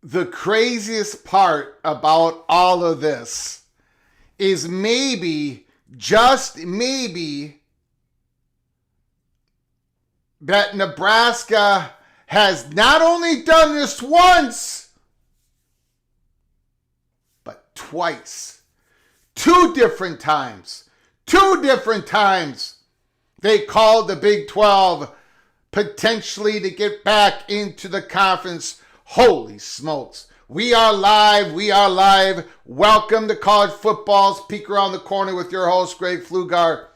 The craziest part about all of this is maybe, just maybe, that Nebraska has not only done this once, but twice. Two different times. They called the Big 12 potentially to get back into the conference. Holy smokes. We are live. Welcome to College Football's Peek Around the Corner with your host, Greg Pflugar.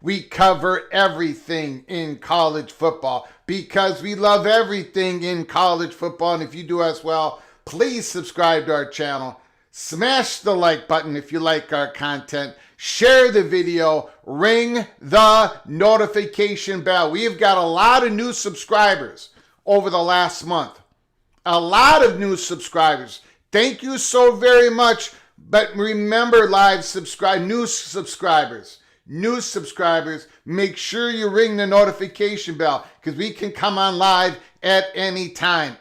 We cover everything in college football because we love everything in college football. And if you do as well, please subscribe to our channel. Smash the like button if you like our content. Share the video. Ring the notification bell. We've got a lot of new subscribers over the last month. A lot of new subscribers. Thank you so very much. But remember, new subscribers, make sure you ring the notification bell because we can come on live at any time.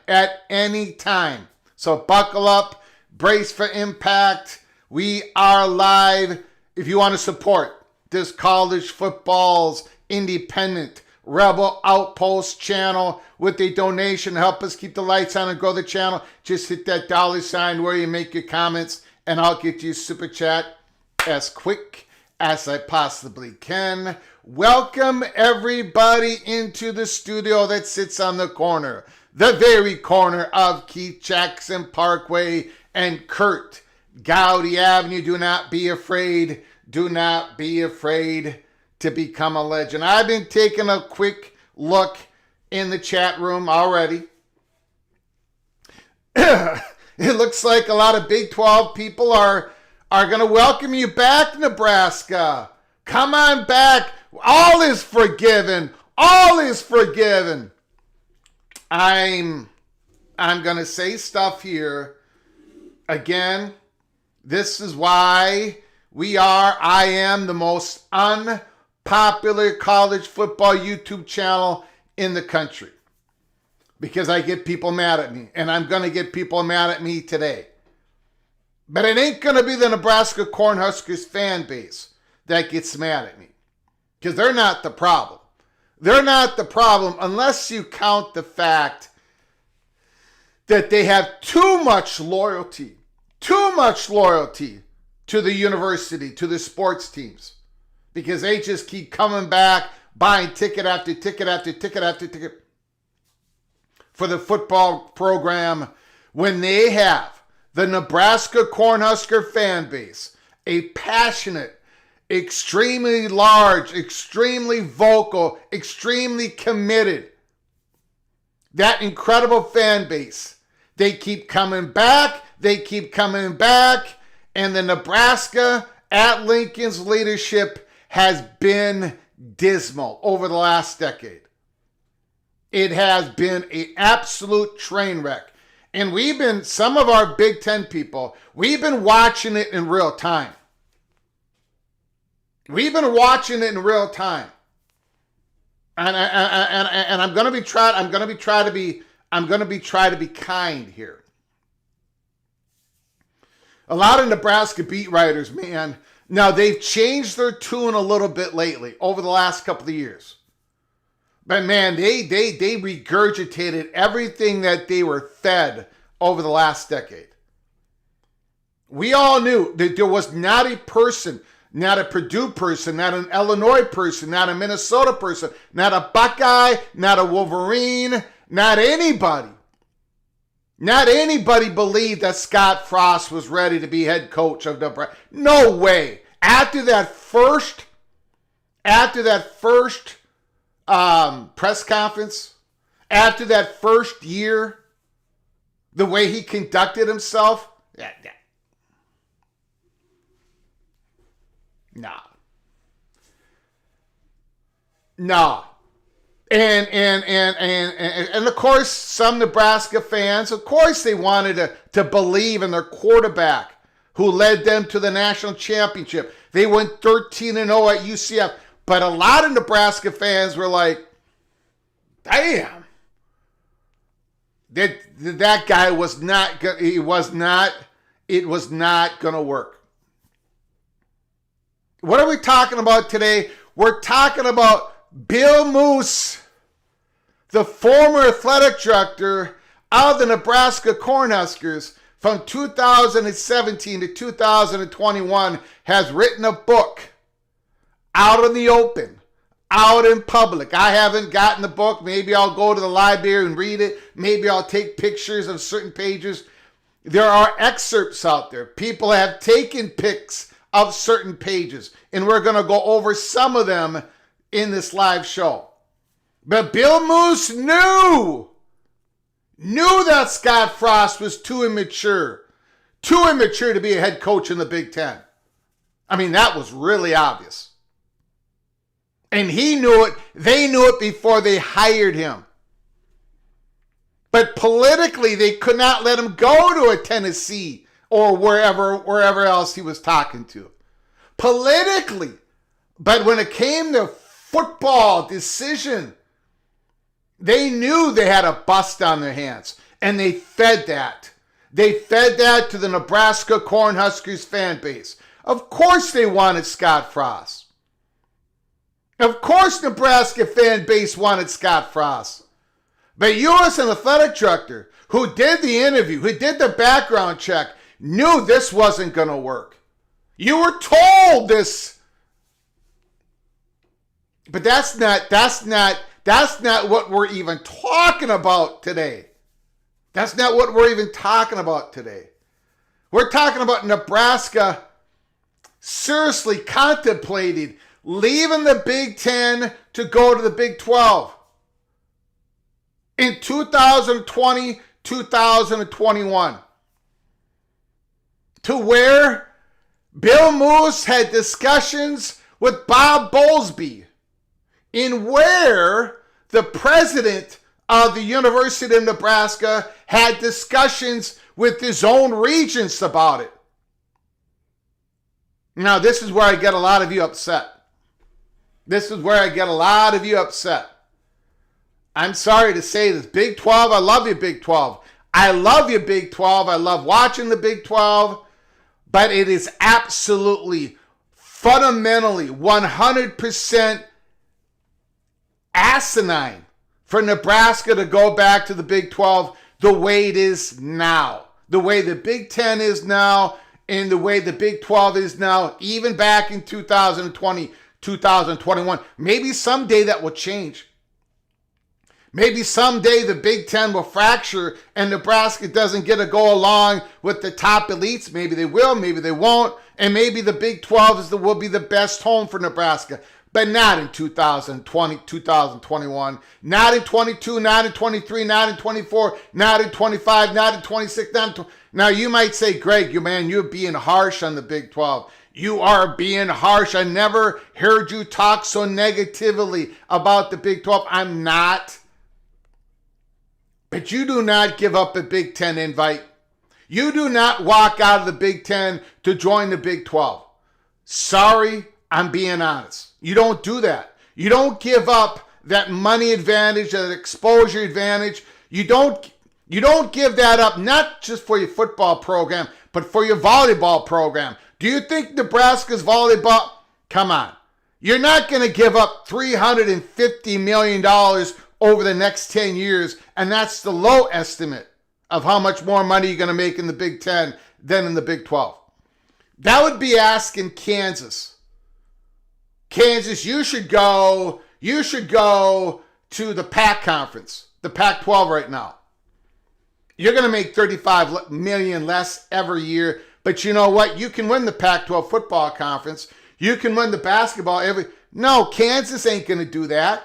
So buckle up, brace for impact. We are live. If you want to support this college football's independent Rebel Outpost channel with a donation, help us keep the lights on and grow the channel, just hit that $ where you make your comments and I'll get you super chat as quick as I possibly can. Welcome everybody into the studio that sits on the corner, the very corner of Keith Jackson Parkway and Kurt Gowdy Avenue. Do not be afraid to become a legend. I've been taking a quick look in the chat room already. it looks like a lot of Big 12 people are going to welcome you back, Nebraska. Come on back. All is forgiven. All is forgiven. I'm going to say stuff here. Again, this is why I am the most unpopular college football YouTube channel in the country. Because I get people mad at me. And I'm going to get people mad at me today. But it ain't going to be the Nebraska Cornhuskers fan base that gets mad at me. Because they're not the problem. They're not the problem unless you count the fact that they have too much loyalty to the university, to the sports teams. Because they just keep coming back, buying ticket after ticket after ticket after ticket for the football program, when they have the Nebraska Cornhusker fan base, a passionate, extremely large, extremely vocal, extremely committed, that incredible fan base. They keep coming back, and the Nebraska at Lincoln's leadership has been dismal over the last decade. It has been an absolute train wreck. And some of our Big Ten people, we've been watching it in real time. And I'm going to be kind here. A lot of Nebraska beat writers, man. Now they've changed their tune a little bit lately over the last couple of years. But man, they regurgitated everything that they were fed over the last decade. We all knew that there was not a person, not a Purdue person, not an Illinois person, not a Minnesota person, not a Buckeye, not a Wolverine, not anybody. Not anybody believed that Scott Frost was ready to be head coach of Nebraska. No way. After that first press conference, after that first year, the way he conducted himself, nah. And of course, some Nebraska fans, of course, they wanted to believe in their quarterback who led them to the national championship. They went 13-0 at UCF. But a lot of Nebraska fans were like, damn, that guy was not going to work. What are we talking about today? We're talking about Bill Moose, the former athletic director of the Nebraska Cornhuskers from 2017 to 2021, has written a book out in the open, out in public. I haven't gotten the book. Maybe I'll go to the library and read it. Maybe I'll take pictures of certain pages. There are excerpts out there. People have taken pics of certain pages, and we're going to go over some of them in this live show. But Bill Moose knew that Scott Frost was too immature to be a head coach in the Big Ten. I mean, that was really obvious. And he knew it. They knew it before they hired him. But politically, they could not let him go to a Tennessee or wherever else he was talking to. Politically. But when it came to football decision, they knew they had a bust on their hands. And they fed that. They fed that to the Nebraska Cornhuskers fan base. Of course they wanted Scott Frost. Of course Nebraska fan base wanted Scott Frost. But you as an athletic director who did the interview, who did the background check, knew this wasn't going to work. You were told this. But that's not what we're even talking about today. That's not what we're even talking about today. We're talking about Nebraska seriously contemplating leaving the Big Ten to go to the Big 12. In 2020, 2021, to where Bill Moose had discussions with Bob Bowlesby, in where the president of the University of Nebraska had discussions with his own regents about it. Now, this is where I get a lot of you upset. I'm sorry to say this. Big 12, I love you, Big 12. I love you, Big 12. I love watching the Big 12. But it is absolutely, fundamentally, 100% asinine for Nebraska to go back to the Big 12 the way it is now. The way the Big 10 is now and the way the Big 12 is now, even back in 2020, 2021. Maybe someday that will change. Maybe someday the Big 10 will fracture and Nebraska doesn't get to go along with the top elites. Maybe they will, maybe they won't. And maybe the Big 12 will be the best home for Nebraska. But not in 2020, 2021. Not in 22, not in 23, not in 24, not in 25, not in 26. Now you might say, Greg, you're being harsh on the Big 12. You are being harsh. I never heard you talk so negatively about the Big 12. I'm not. But you do not give up a Big 10 invite. You do not walk out of the Big 10 to join the Big 12. Sorry, I'm being honest. You don't do that. You don't give up that money advantage, that exposure advantage. You don't give that up, not just for your football program, but for your volleyball program. Do you think Nebraska's volleyball? Come on. You're not going to give up $350 million over the next 10 years, and that's the low estimate of how much more money you're going to make in the Big 10 than in the Big 12. That would be asking Kansas. Kansas, you should go to the PAC conference, the Pac-12 right now. You're going to make $35 million less every year, but you know what? You can win the Pac-12 football conference. You can win the basketball No, Kansas ain't going to do that.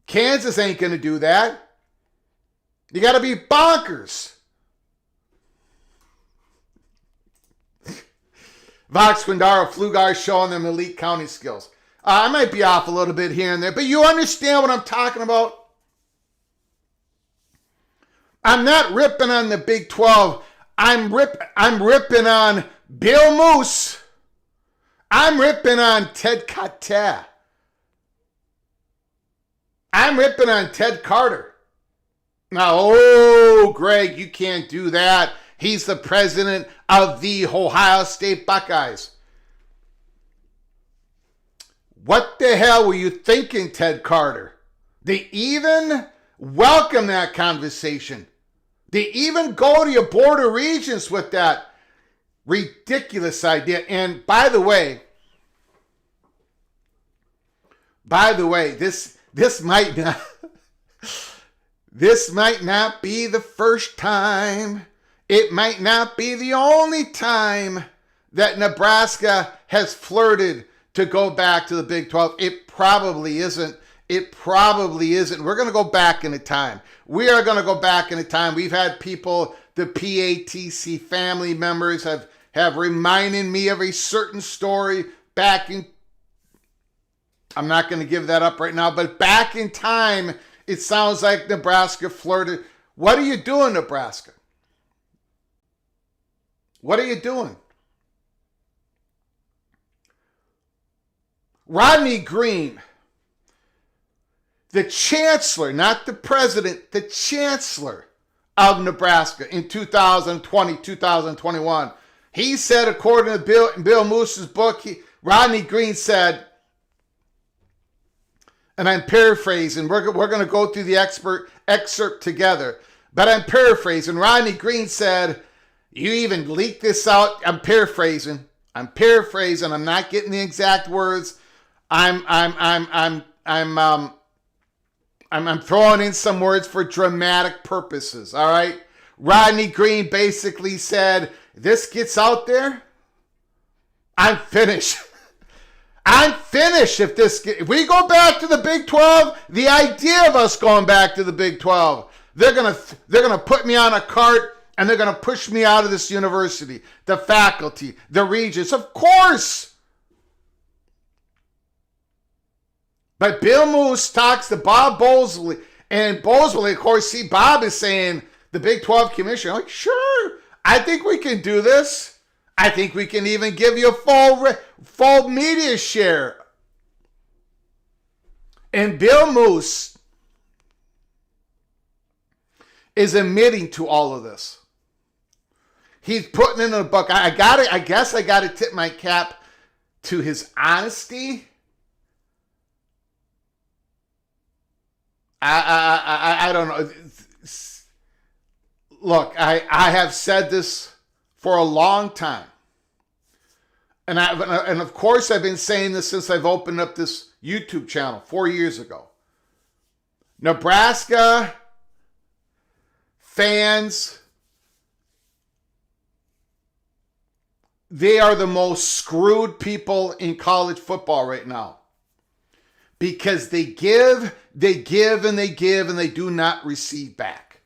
Kansas ain't going to do that. You got to be bonkers. Vox Quindaro, Flugar showing them elite county skills. I might be off a little bit here and there, but you understand what I'm talking about? I'm not ripping on the Big 12. I'm ripping on Bill Moose. I'm ripping on Ted Carter. I'm ripping on Ted Carter. Now, Greg, you can't do that. He's the president of the Ohio State Buckeyes. What the hell were you thinking, Ted Carter? They even welcome that conversation. They even go to your Board of Regents with that ridiculous idea. And by the way, this might not be the first time. It might not be the only time that Nebraska has flirted to go back to the Big 12. It probably isn't. We're going to go back in time. We are going to go back in time. We've had people, the PATC family members have reminded me of a certain story back in, I'm not going to give that up right now, but back in time, it sounds like Nebraska flirted. What are you doing, Nebraska? What are you doing? Rodney Green, the chancellor, not the president, the chancellor of Nebraska in 2020, 2021, he said, according to Bill Moose's book, Rodney Green said, and I'm paraphrasing, we're going to go through the excerpt together, but I'm paraphrasing. Rodney Green said, you even leaked this out. I'm paraphrasing. I'm not getting the exact words. I'm throwing in some words for dramatic purposes. All right. Rodney Green basically said, this gets out there, I'm finished. I'm finished if we go back to the Big 12, the idea of us going back to the Big 12, they're gonna put me on a cart and they're gonna push me out of this university. The faculty, the regents, of course. But Bill Moose talks to Bob Bosley, and Bosley, of course, see Bob is saying the Big 12 commissioner, like, sure, I think we can do this. I think we can even give you a full media share. And Bill Moose is admitting to all of this. He's putting in a book. I guess I got to tip my cap to his honesty. I don't know. Look, I have said this for a long time. And of course I've been saying this since I've opened up this YouTube channel 4 years ago. Nebraska fans, they are the most screwed people in college football right now. Because they give, and they give, and they do not receive back.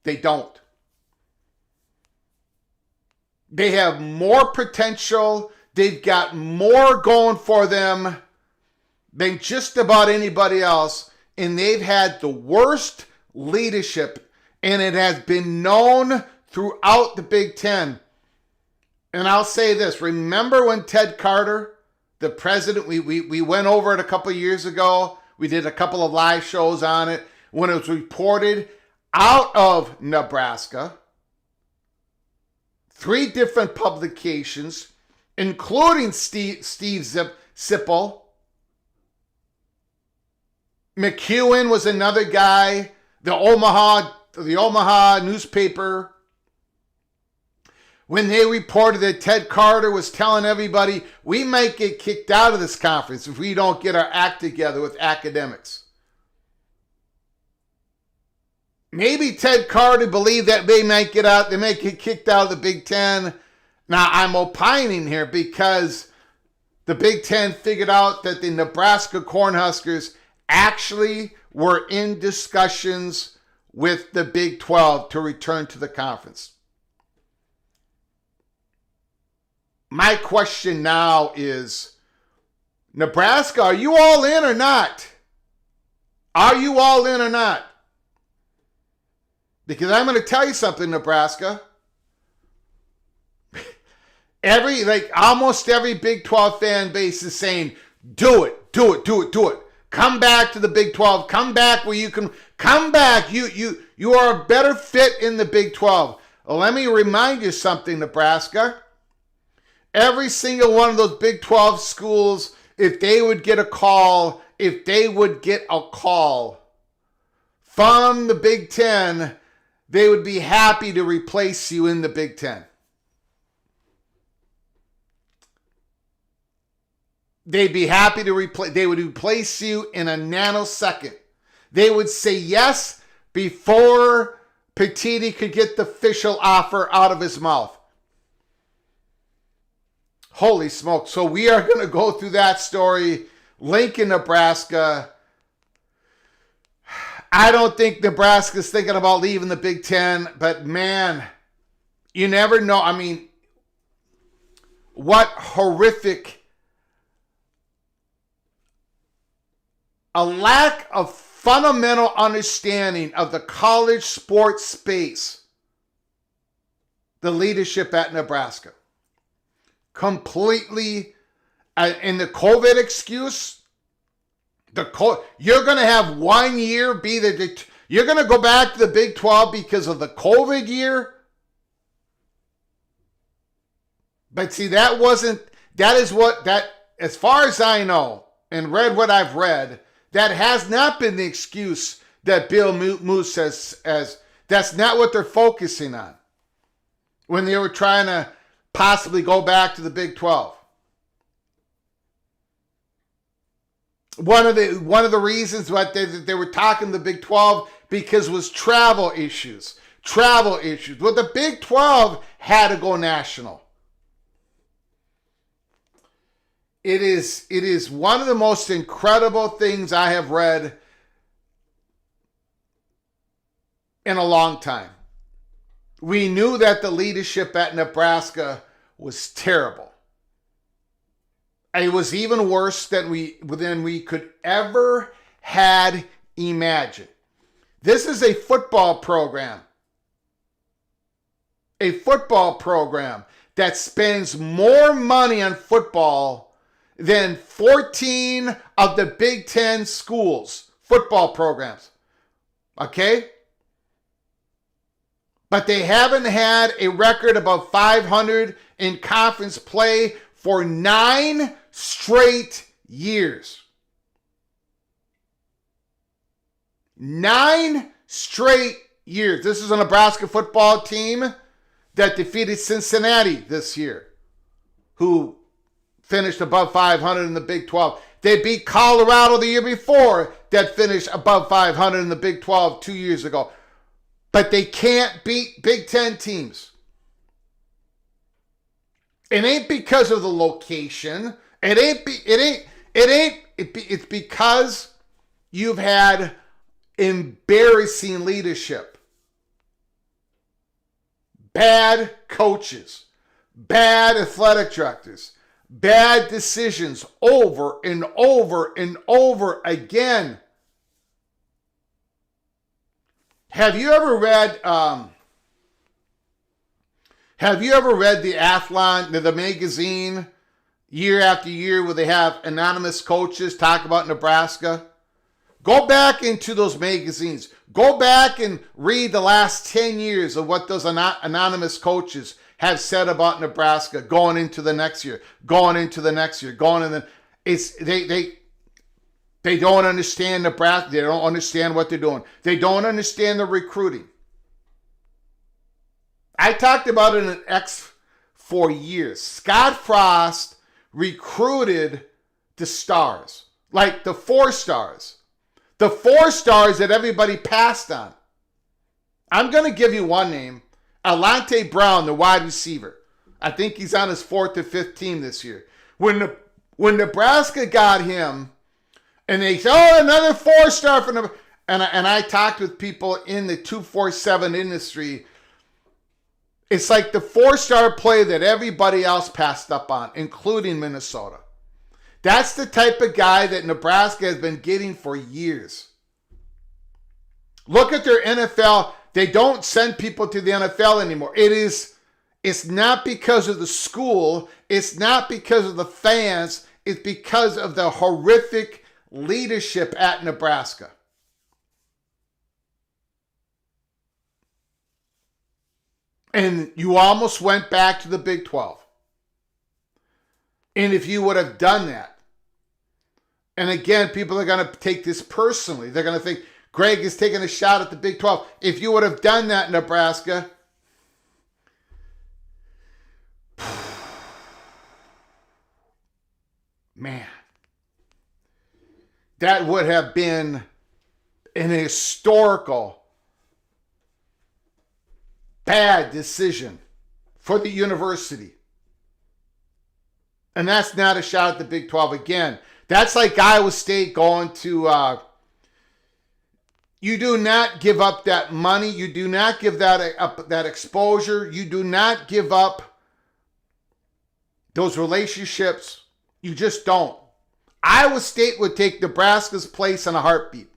They don't. They have more potential. They've got more going for them than just about anybody else. And they've had the worst leadership. And it has been known throughout the Big Ten. And I'll say this. Remember when Ted Carter, the president, we went over it a couple of years ago. We did a couple of live shows on it. When it was reported out of Nebraska, 3 different publications, including Steve Sipple. McEwen was another guy. The Omaha newspaper, when they reported that Ted Carter was telling everybody, we might get kicked out of this conference if we don't get our act together with academics. Maybe Ted Carter believed that they might get kicked out of the Big Ten. Now, I'm opining here because the Big Ten figured out that the Nebraska Cornhuskers actually were in discussions with the Big 12 to return to the conference. My question now is, Nebraska, are you all in or not? Are you all in or not? Because I'm going to tell you something, Nebraska. Almost every Big 12 fan base is saying, do it. Come back to the Big 12. Come back where you can. Come back. You are a better fit in the Big 12. Well, let me remind you something, Nebraska. Every single one of those Big 12 schools, if they would get a call from the Big 10, they would be happy to replace you in the Big 10. They'd be happy to replace you in a nanosecond. They would say yes before Petiti could get the official offer out of his mouth. Holy smoke. So we are going to go through that story. Lincoln, Nebraska. I don't think Nebraska's thinking about leaving the Big Ten, but man, you never know. I mean, what horrific, a lack of fundamental understanding of the college sports space, the leadership at Nebraska. Completely, and the COVID excuse, you're going to have 1 year you're going to go back to the Big 12 because of the COVID year. But see, as far as I know, and read what I've read, that has not been the excuse that Bill Moose says, that's not what they're focusing on when they were trying to possibly go back to the Big 12. One of the reasons what they were talking to the Big 12 because was travel issues. Well, the Big 12 had to go national. It is one of the most incredible things I have read. in a long time. We knew that the leadership at Nebraska was terrible. It was even worse than we could ever had imagined. This is a football program. A football program that spends more money on football than 14 of the Big Ten schools, football programs. Okay? But they haven't had a record above 500 in conference play for 9 straight years. 9 straight years. This is a Nebraska football team that defeated Cincinnati this year, who finished above 500 in the Big 12. They beat Colorado the year before, that finished above 500 in the Big 12 2 years ago. But they can't beat Big Ten teams. It ain't because of the location. It's because you've had embarrassing leadership. Bad coaches, bad athletic directors, bad decisions over and over and over again. Have you ever read the Athlon, the magazine, year after year, where they have anonymous coaches talk about Nebraska? Go back into those magazines. Go back and read the last 10 years of what those anonymous coaches have said about Nebraska going into the next year, They don't understand Nebraska. They don't understand what they're doing. They don't understand the recruiting. I talked about it in X for years. Scott Frost recruited the stars, like the 4 stars. The 4 stars that everybody passed on. I'm going to give you one name. Alante Brown, the wide receiver. I think he's on his 4th or 5th team this year. When Nebraska got him, and they said, oh, another 4-star for Nebraska. And I talked with people in the 247 industry. It's like the 4-star play that everybody else passed up on, including Minnesota. That's the type of guy that Nebraska has been getting for years. Look at their NFL. They don't send people to the NFL anymore. It's not because of the school. It's not because of the fans. It's because of the horrific leadership at Nebraska. And you almost went back to the Big 12. And if you would have done that, and again, people are going to take this personally. They're going to think, Greg is taking a shot at the Big 12. If you would have done that, Nebraska, man, that would have been an historical bad decision for the university. And that's not a shot at the Big 12 again. That's like Iowa State going to, you do not give up that money. You do not give that exposure. You do not give up those relationships. You just don't. Iowa State would take Nebraska's place in a heartbeat.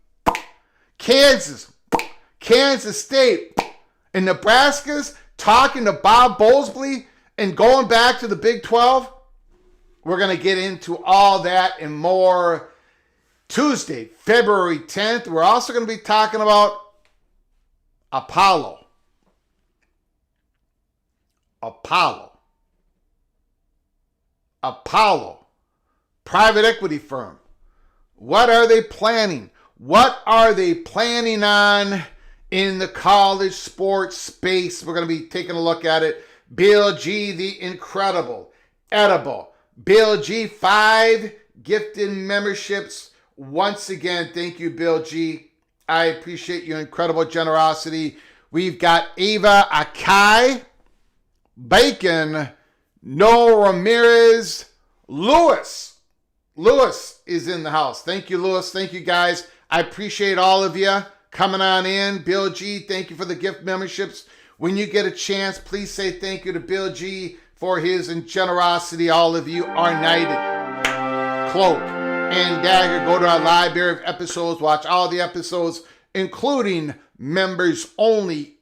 Kansas State, and Nebraska's talking to Bob Bowlesby and going back to the Big 12. We're going to get into all that and more Tuesday, February 10th. We're also going to be talking about Apollo. Private equity firm. What are they planning? What are they planning on in the college sports space? We're going to be taking a look at it. Bill G, the incredible, edible. Bill G, 5 gifted memberships. Once again, thank you, Bill G. I appreciate your incredible generosity. We've got Ava Akai, Bacon, Noah Ramirez, Lewis is in the house. Thank you, Lewis. Thank you, guys. I appreciate all of you. coming on in. Bill G, thank you for the gift memberships. When you get a chance, please say thank you to Bill G for his generosity. All of you are knighted. Cloak and Dagger. Go to our library of episodes. Watch all the episodes, including members only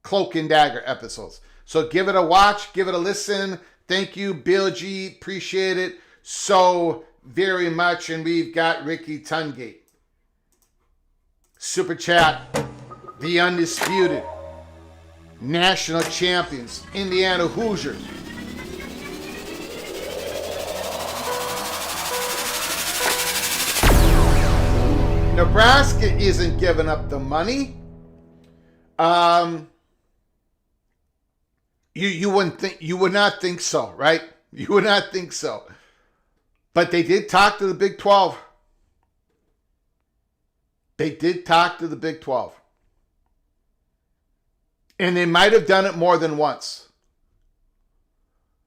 Cloak and Dagger episodes. So give it a watch. Give it a listen. Thank you, Bill G. Appreciate it so very much. And we've got Ricky Tungate. Super Chat. The undisputed national champions, Indiana Hoosiers. Nebraska isn't giving up the money. You would not think so, right? You would not think so. But they did talk to the Big 12. They did talk to the Big 12. And they might have done it more than once.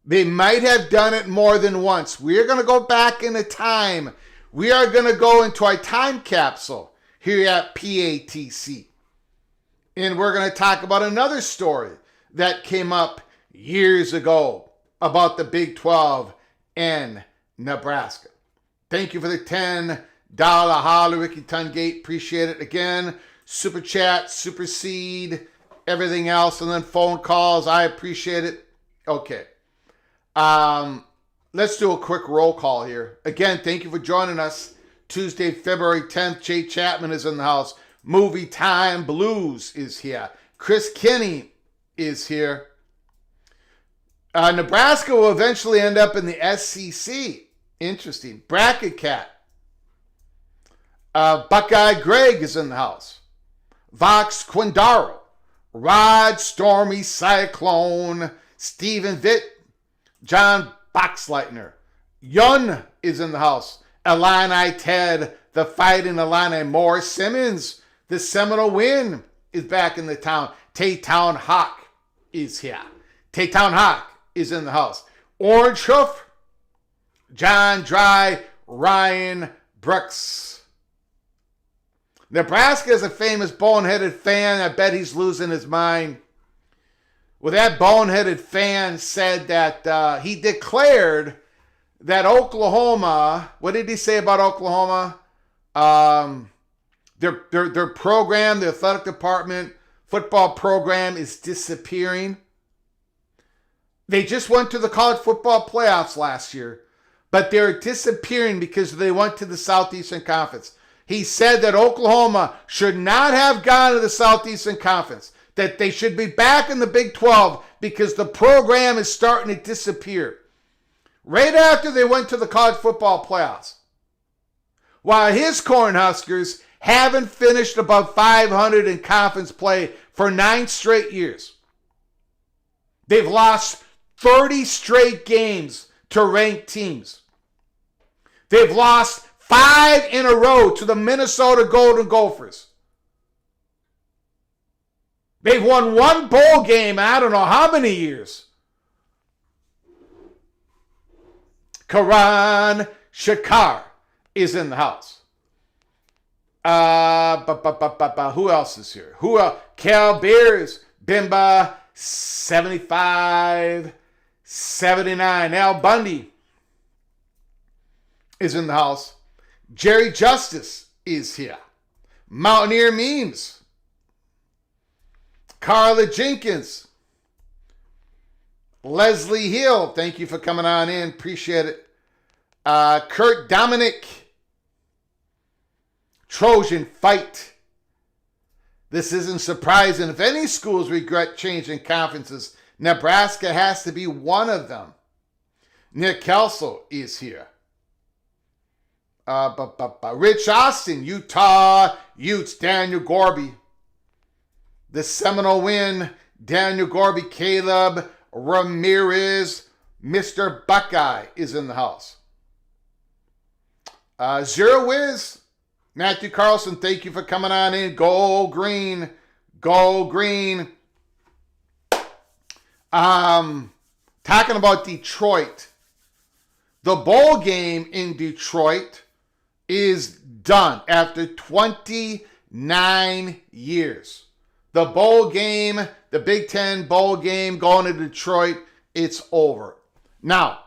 They might have done it more than once. We are going to go back into time. We are going to go into a time capsule here at PATC. And we're going to talk about another story that came up years ago about the Big 12 and Nebraska. Thank you for the $10 holler, Ricky Tungate. Appreciate it. Again, Super Chat, Super Seed, everything else, and then phone calls. I appreciate it. Okay. Let's do a quick roll call here. Again, thank you for joining us. Tuesday, February 10th, Jay Chapman is in the house. Movie Time Blues is here. Chris Kinney is here. Nebraska will eventually end up in the SEC. Interesting. Bracket Cat. Buckeye Greg is in the house. Vox Quindaro. Rod Stormy Cyclone. Stephen Vitt. John Boxleitner. Yun is in the house. Illini Ted. The Fighting Illini. Morris Simmons. The Seminole Win is back in the town. Taytown Hawk is here. Taytown Hawk is in the house. Orange Hoof. John Dry. Ryan Brooks. Nebraska is a famous boneheaded fan. I bet he's losing his mind. Well, that boneheaded fan said that he declared that Oklahoma, what did he say about Oklahoma? Their program, the athletic department, football program is disappearing. They just went to the college football playoffs last year, but they're disappearing because they went to the Southeastern Conference. He said that Oklahoma should not have gone to the Southeastern Conference, that they should be back in the Big 12 because the program is starting to disappear. Right after they went to the college football playoffs. While his Cornhuskers haven't finished above 500 in conference play for 9 straight years. They've lost 30 straight games to ranked teams. They've lost 5 in a row to the Minnesota Golden Gophers. They've won 1 bowl game in I don't know how many years. Karan Shakar is in the house. Who else is here? Who else? Cal Beers, Bimba, 75, 79. Al Bundy is in the house. Jerry Justice is here. Mountaineer Memes. Carla Jenkins. Leslie Hill, thank you for coming on in. Appreciate it. Kurt Dominic. Trojan Fight. This isn't surprising. If any schools regret changing conferences, Nebraska has to be one of them. Nick Kelso is here. Rich Austin, Utah Utes, Daniel Gorby. The Seminole Win, Daniel Gorby, Caleb Ramirez, Mr. Buckeye is in the house. Zero Wiz, Matthew Carlson, thank you for coming on in. Go Green. Go Green. Talking about Detroit. The bowl game in Detroit is done after 20 9 years. The bowl game, the Big Ten bowl game going to Detroit, it's over. Now,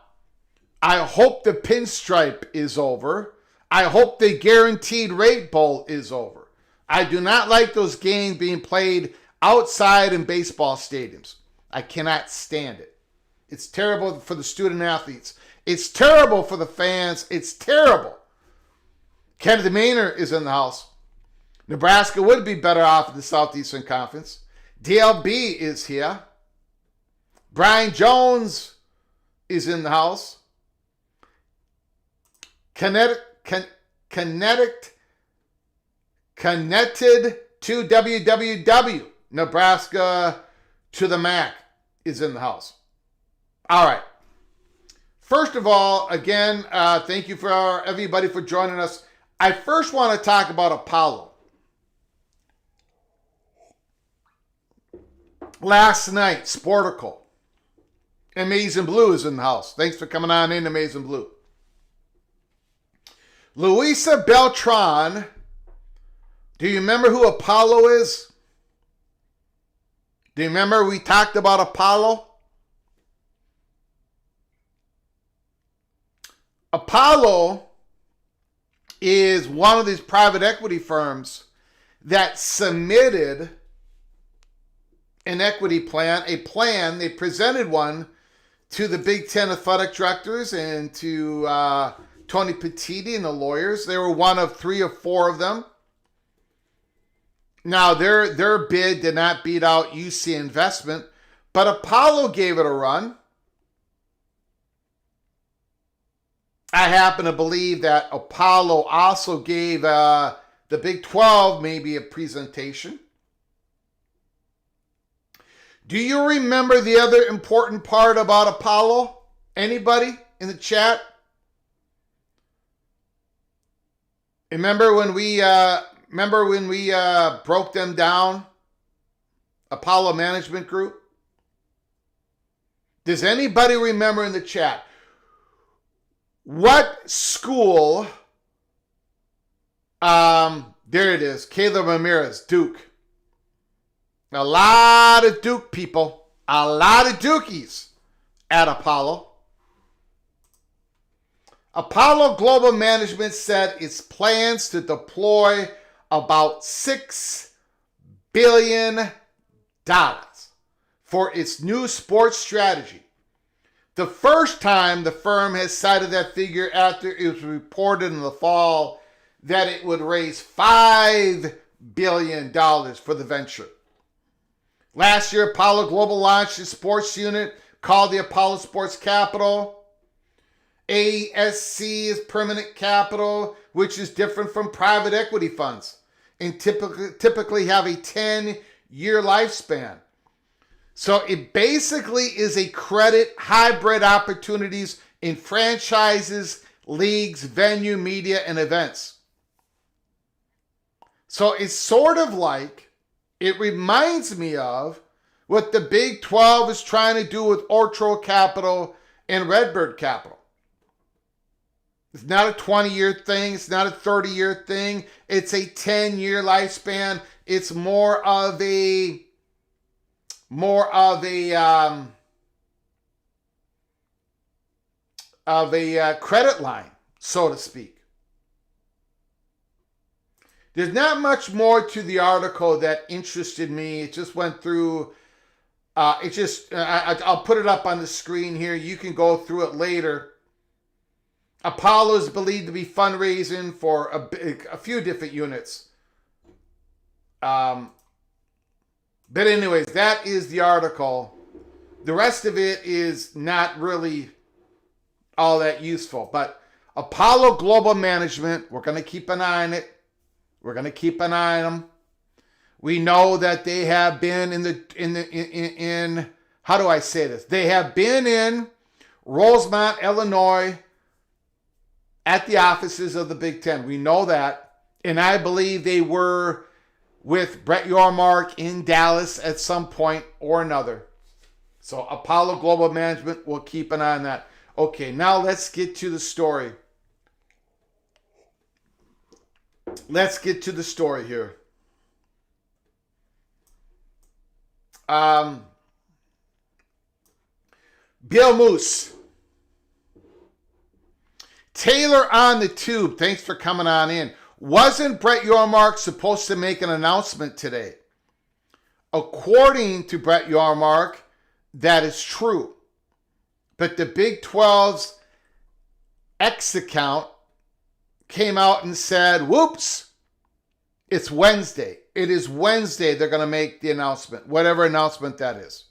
I hope the pinstripe is over. I hope the guaranteed rate bowl is over. I do not like those games being played outside in baseball stadiums. I cannot stand it. It's terrible for the student athletes. It's terrible for the fans. It's terrible. Kenneth Maynard is in the house. Nebraska would be better off in the Southeastern Conference. DLB is here. Brian Jones is in the house. Connected to WWW. Nebraska to the MAC is in the house. All right. First of all, again, thank you for everybody for joining us. I first want to talk about Apollo. Last night, Sporticle. Amazing Blue is in the house. Thanks for coming on in, Amazing Blue. Luisa Beltran. Do you remember who Apollo is? Do you remember we talked about Apollo? Apollo is one of these private equity firms that submitted an equity plan, they presented one to the Big Ten athletic directors and to Tony Petitti and the lawyers. They were one of 3 or 4 of them. Now, their bid did not beat out UC Investment, but Apollo gave it a run. I happen to believe that Apollo also gave the Big 12 maybe a presentation. Do you remember the other important part about Apollo? Anybody in the chat? Remember when we broke them down? Apollo Management Group? Does anybody remember in the chat? What school, there it is, Caleb Ramirez, Duke. A lot of Duke people, a lot of Dukies at Apollo. Apollo Global Management said its plans to deploy about $6 billion for its new sports strategy. The first time the firm has cited that figure after it was reported in the fall that it would raise $5 billion for the venture. Last year, Apollo Global launched its sports unit called the Apollo Sports Capital. ASC is permanent capital, which is different from private equity funds and typically have a 10-year lifespan. So it basically is a credit hybrid opportunities in franchises, leagues, venue, media, and events. So it's sort of like, it reminds me of what the Big 12 is trying to do with Ortro Capital and Redbird Capital. It's not a 20-year thing. It's not a 30-year thing. It's a 10-year lifespan. It's more of a credit line, so to speak. There's not much more to the article that interested me. It just went through. I'll put it up on the screen here. You can go through it later. Apollo is believed to be fundraising for a few different units. But anyways, that is the article. The rest of it is not really all that useful. But Apollo Global Management, we're going to keep an eye on it. We're going to keep an eye on them. We know that they have been in how do I say this? They have been in Rosemont, Illinois, at the offices of the Big Ten. We know that. And I believe they were with Brett Yormark in Dallas at some point or another. So Apollo Global Management, will keep an eye on that. Okay, now let's get to the story. Let's get to the story here. Bill Moose. Taylor on the tube. Thanks for coming on in. Wasn't Brett Yormark supposed to make an announcement today? According to Brett Yormark, that is true. But the Big 12's X account came out and said, whoops, it's Wednesday. It is Wednesday they're going to make the announcement, whatever announcement that is.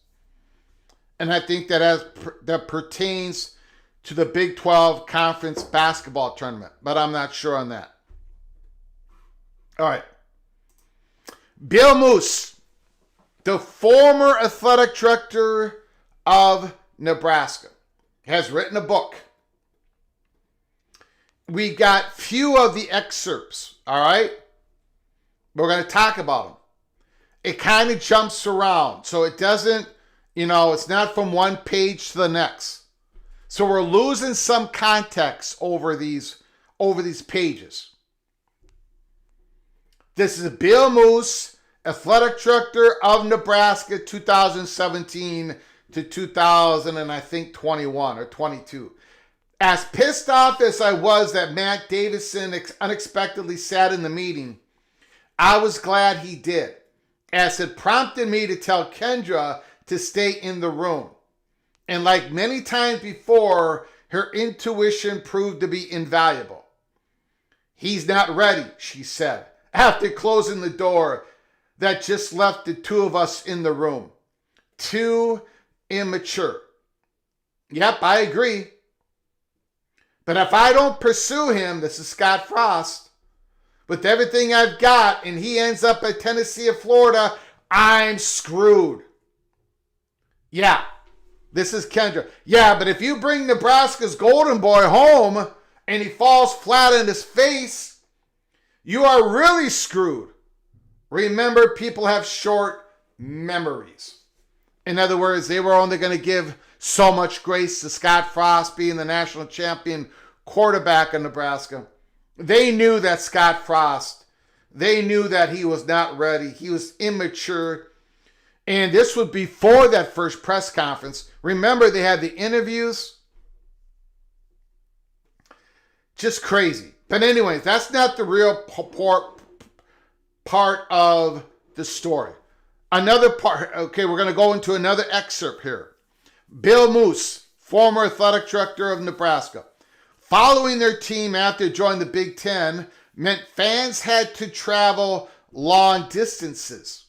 And I think that pertains to the Big 12 Conference basketball tournament, but I'm not sure on that. All right. Bill Moose, the former athletic director of Nebraska, has written a book. We got few of the excerpts, all right? We're going to talk about them. It kind of jumps around, so it doesn't, it's not from one page to the next. So we're losing some context over these pages. This is Bill Moose, athletic director of Nebraska, 2017 to 2021 or 22. As pissed off as I was that Matt Davison unexpectedly sat in the meeting, I was glad he did, as it prompted me to tell Kendra to stay in the room. And like many times before, her intuition proved to be invaluable. He's not ready, she said, after closing the door that just left the two of us in the room. Too immature. Yep, I agree. But if I don't pursue him, this is Scott Frost, with everything I've got, and he ends up at Tennessee or Florida, I'm screwed. Yeah, this is Kendra. Yeah, but if you bring Nebraska's golden boy home and he falls flat on his face, you are really screwed. Remember, people have short memories. In other words, they were only going to give so much grace to Scott Frost being the national champion quarterback of Nebraska. They knew that Scott Frost, they knew that he was not ready. He was immature. And this was before that first press conference. Remember, they had the interviews. Just crazy. But anyways, that's not the real part of the story. Another part, okay, we're going to go into another excerpt here. Bill Moose, former athletic director of Nebraska. Following their team after joining the Big Ten meant fans had to travel long distances,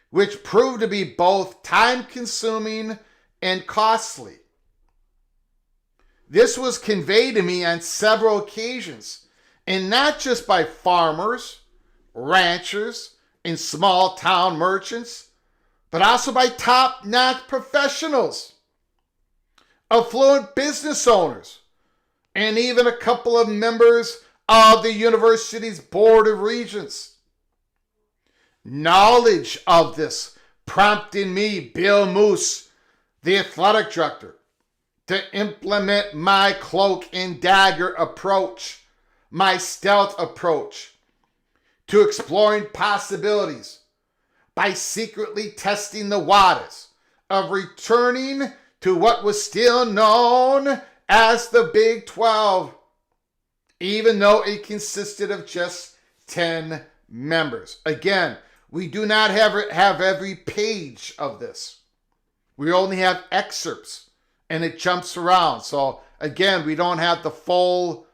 which proved to be both time-consuming and costly. This was conveyed to me on several occasions, and not just by farmers, ranchers, and small-town merchants, but also by top-notch professionals, affluent business owners, and even a couple of members of the university's Board of Regents. Knowledge of this prompted me, Bill Moose, the athletic director, to implement my cloak and dagger approach, my stealth approach, to exploring possibilities by secretly testing the waters of returning to what was still known as the Big 12, even though it consisted of just 10 members. Again, we do not have every page of this. We only have excerpts, and it jumps around. So again, we don't have the full,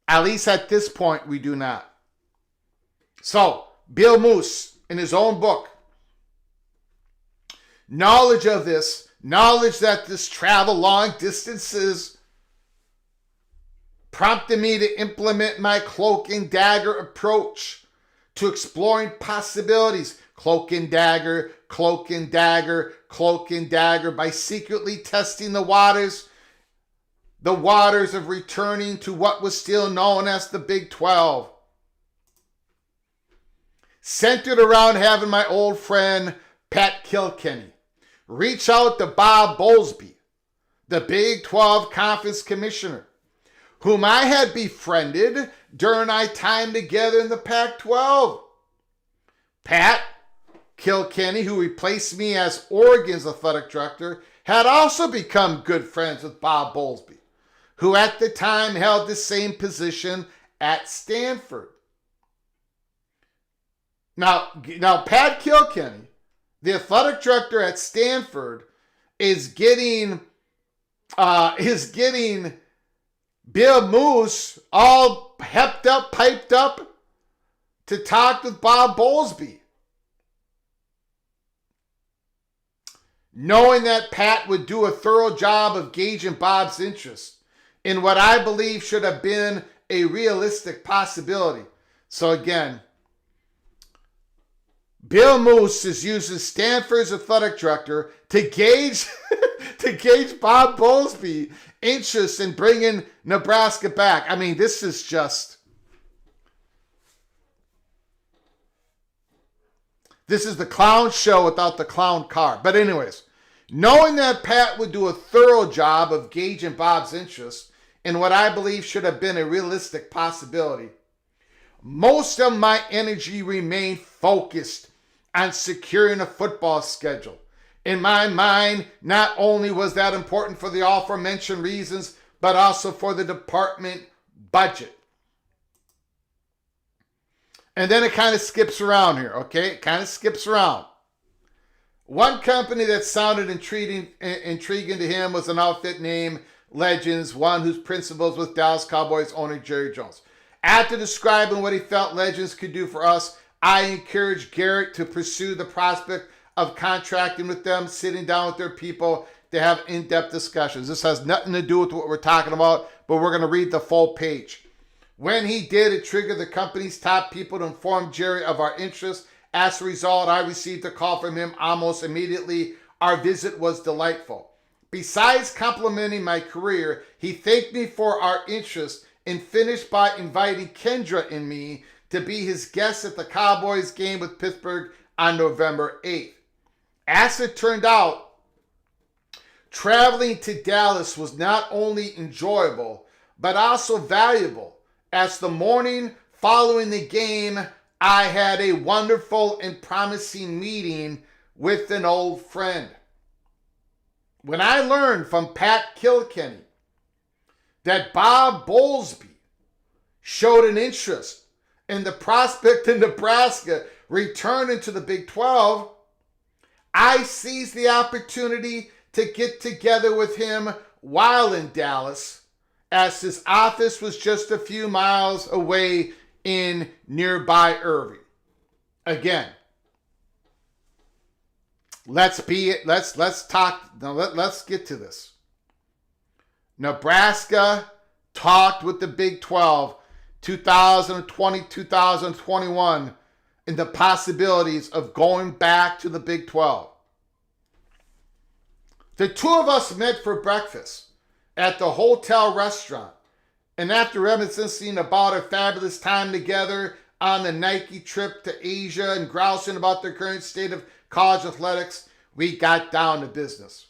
at least at this point, we do not. So, Bill Moose, in his own book, knowledge of this, knowledge that this travel long distances prompted me to implement my cloak and dagger approach to exploring possibilities. Cloak and dagger, cloak and dagger, cloak and dagger, by secretly testing the waters of returning to what was still known as the Big 12. Centered around having my old friend Pat Kilkenny reach out to Bob Bowlesby, the Big 12 Conference Commissioner, whom I had befriended during our time together in the Pac-12. Pat Kilkenny, who replaced me as Oregon's athletic director, had also become good friends with Bob Bowlesby, who at the time held the same position at Stanford. Now Pat Kilkenny, the athletic director at Stanford, is getting Bill Moose all hepped up, piped up to talk with Bob Bowlesby. Knowing that Pat would do a thorough job of gauging Bob's interest in what I believe should have been a realistic possibility. So again, Bill Moose is using Stanford's athletic director to gauge Bob Bowlesby's interest in bringing Nebraska back. I mean, this is the clown show without the clown car. But anyways, knowing that Pat would do a thorough job of gauging Bob's interest in what I believe should have been a realistic possibility, most of my energy remained focused on securing a football schedule. In my mind, not only was that important for the aforementioned reasons, but also for the department budget. And then it kind of skips around here, okay? It kind of skips around. One company that sounded intriguing to him was an outfit named Legends, one whose principals was Dallas Cowboys owner Jerry Jones. After describing what he felt Legends could do for us, I encouraged Garrett to pursue the prospect of contracting with them, sitting down with their people to have in-depth discussions. This has nothing to do with what we're talking about, but we're going to read the full page. When he did, it triggered the company's top people to inform Jerry of our interest. As a result, I received a call from him almost immediately. Our visit was delightful. Besides complimenting my career, he thanked me for our interest and finished by inviting Kendra and me to be his guests at the Cowboys game with Pittsburgh on November 8th. As it turned out, traveling to Dallas was not only enjoyable, but also valuable. As the morning following the game, I had a wonderful and promising meeting with an old friend. When I learned from Pat Kilkenny that Bob Bowlesby showed an interest in the prospect in Nebraska returning to the Big 12, I seized the opportunity to get together with him while in Dallas, as his office was just a few miles away in nearby Irving. Again, let's get to this. Nebraska talked with the Big 12 2020-2021 and the possibilities of going back to the Big 12. The two of us met for breakfast at the hotel restaurant, and after reminiscing about our fabulous time together on the Nike trip to Asia and grousing about the current state of college athletics, we got down to business.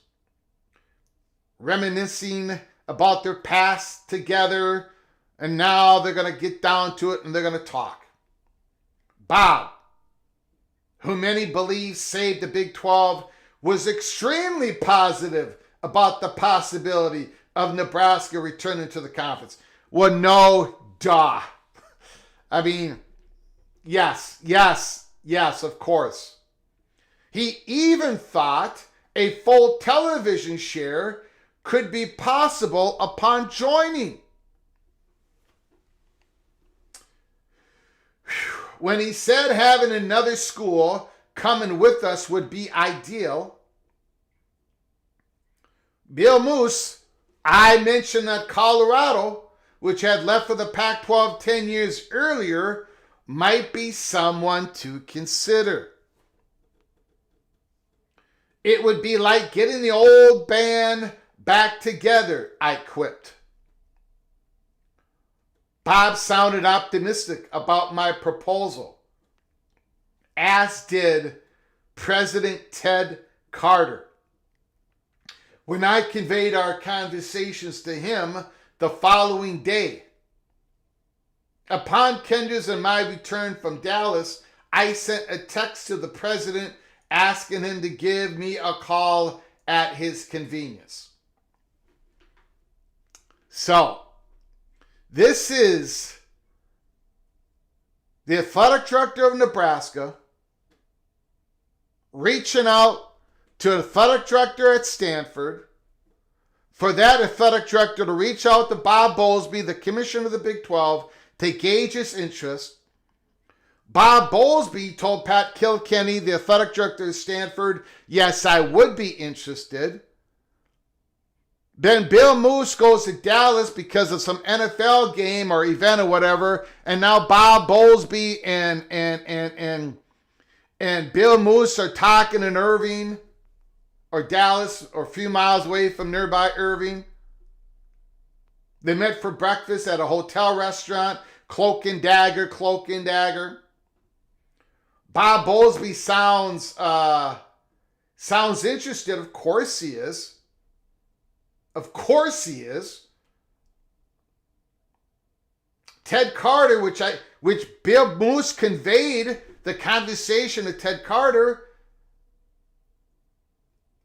Reminiscing about their past together, and now they're going to get down to it and they're going to talk. Bob, who many believe saved the Big 12, was extremely positive about the possibility of Nebraska returning to the conference. Well, no, duh. I mean, yes, of course. He even thought a full television share could be possible upon joining. When he said having another school coming with us would be ideal, Bill Moose, I mentioned that Colorado, which had left for the Pac-12 10 years earlier, might be someone to consider. It would be like getting the old band back together, I quipped. Bob sounded optimistic about my proposal, as did President Ted Carter. When I conveyed our conversations to him the following day, upon Kendra's and my return from Dallas, I sent a text to the president asking him to give me a call at his convenience. So, this is the athletic director of Nebraska reaching out to an athletic director at Stanford, for that athletic director to reach out to Bob Bowlesby, the commissioner of the Big 12, to gauge his interest. Bob Bowlesby told Pat Kilkenny, the athletic director of Stanford, yes, I would be interested. Then Bill Moose goes to Dallas because of some NFL game or event or whatever, and now Bob Bowlesby and Bill Moose are talking in Irving or Dallas or a few miles away from nearby Irving. They met for breakfast at a hotel restaurant, cloak and dagger, cloak and dagger. Bob Bowlesby sounds interested. Of course he is. Of course he is. Ted Carter, which Bill Moose conveyed the conversation to Ted Carter.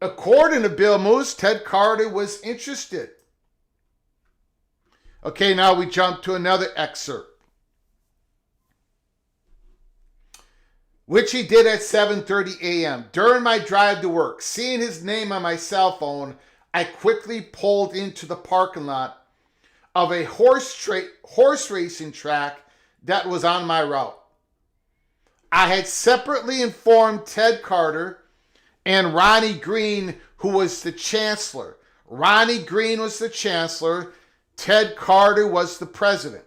According to Bill Moose, Ted Carter was interested. Okay, now we jump to another excerpt, which he did at 7:30 a.m. During my drive to work, seeing his name on my cell phone, I quickly pulled into the parking lot of a horse racing track that was on my route. I had separately informed Ted Carter and Ronnie Green, who was the chancellor. Ronnie Green was the chancellor. Ted Carter was the president.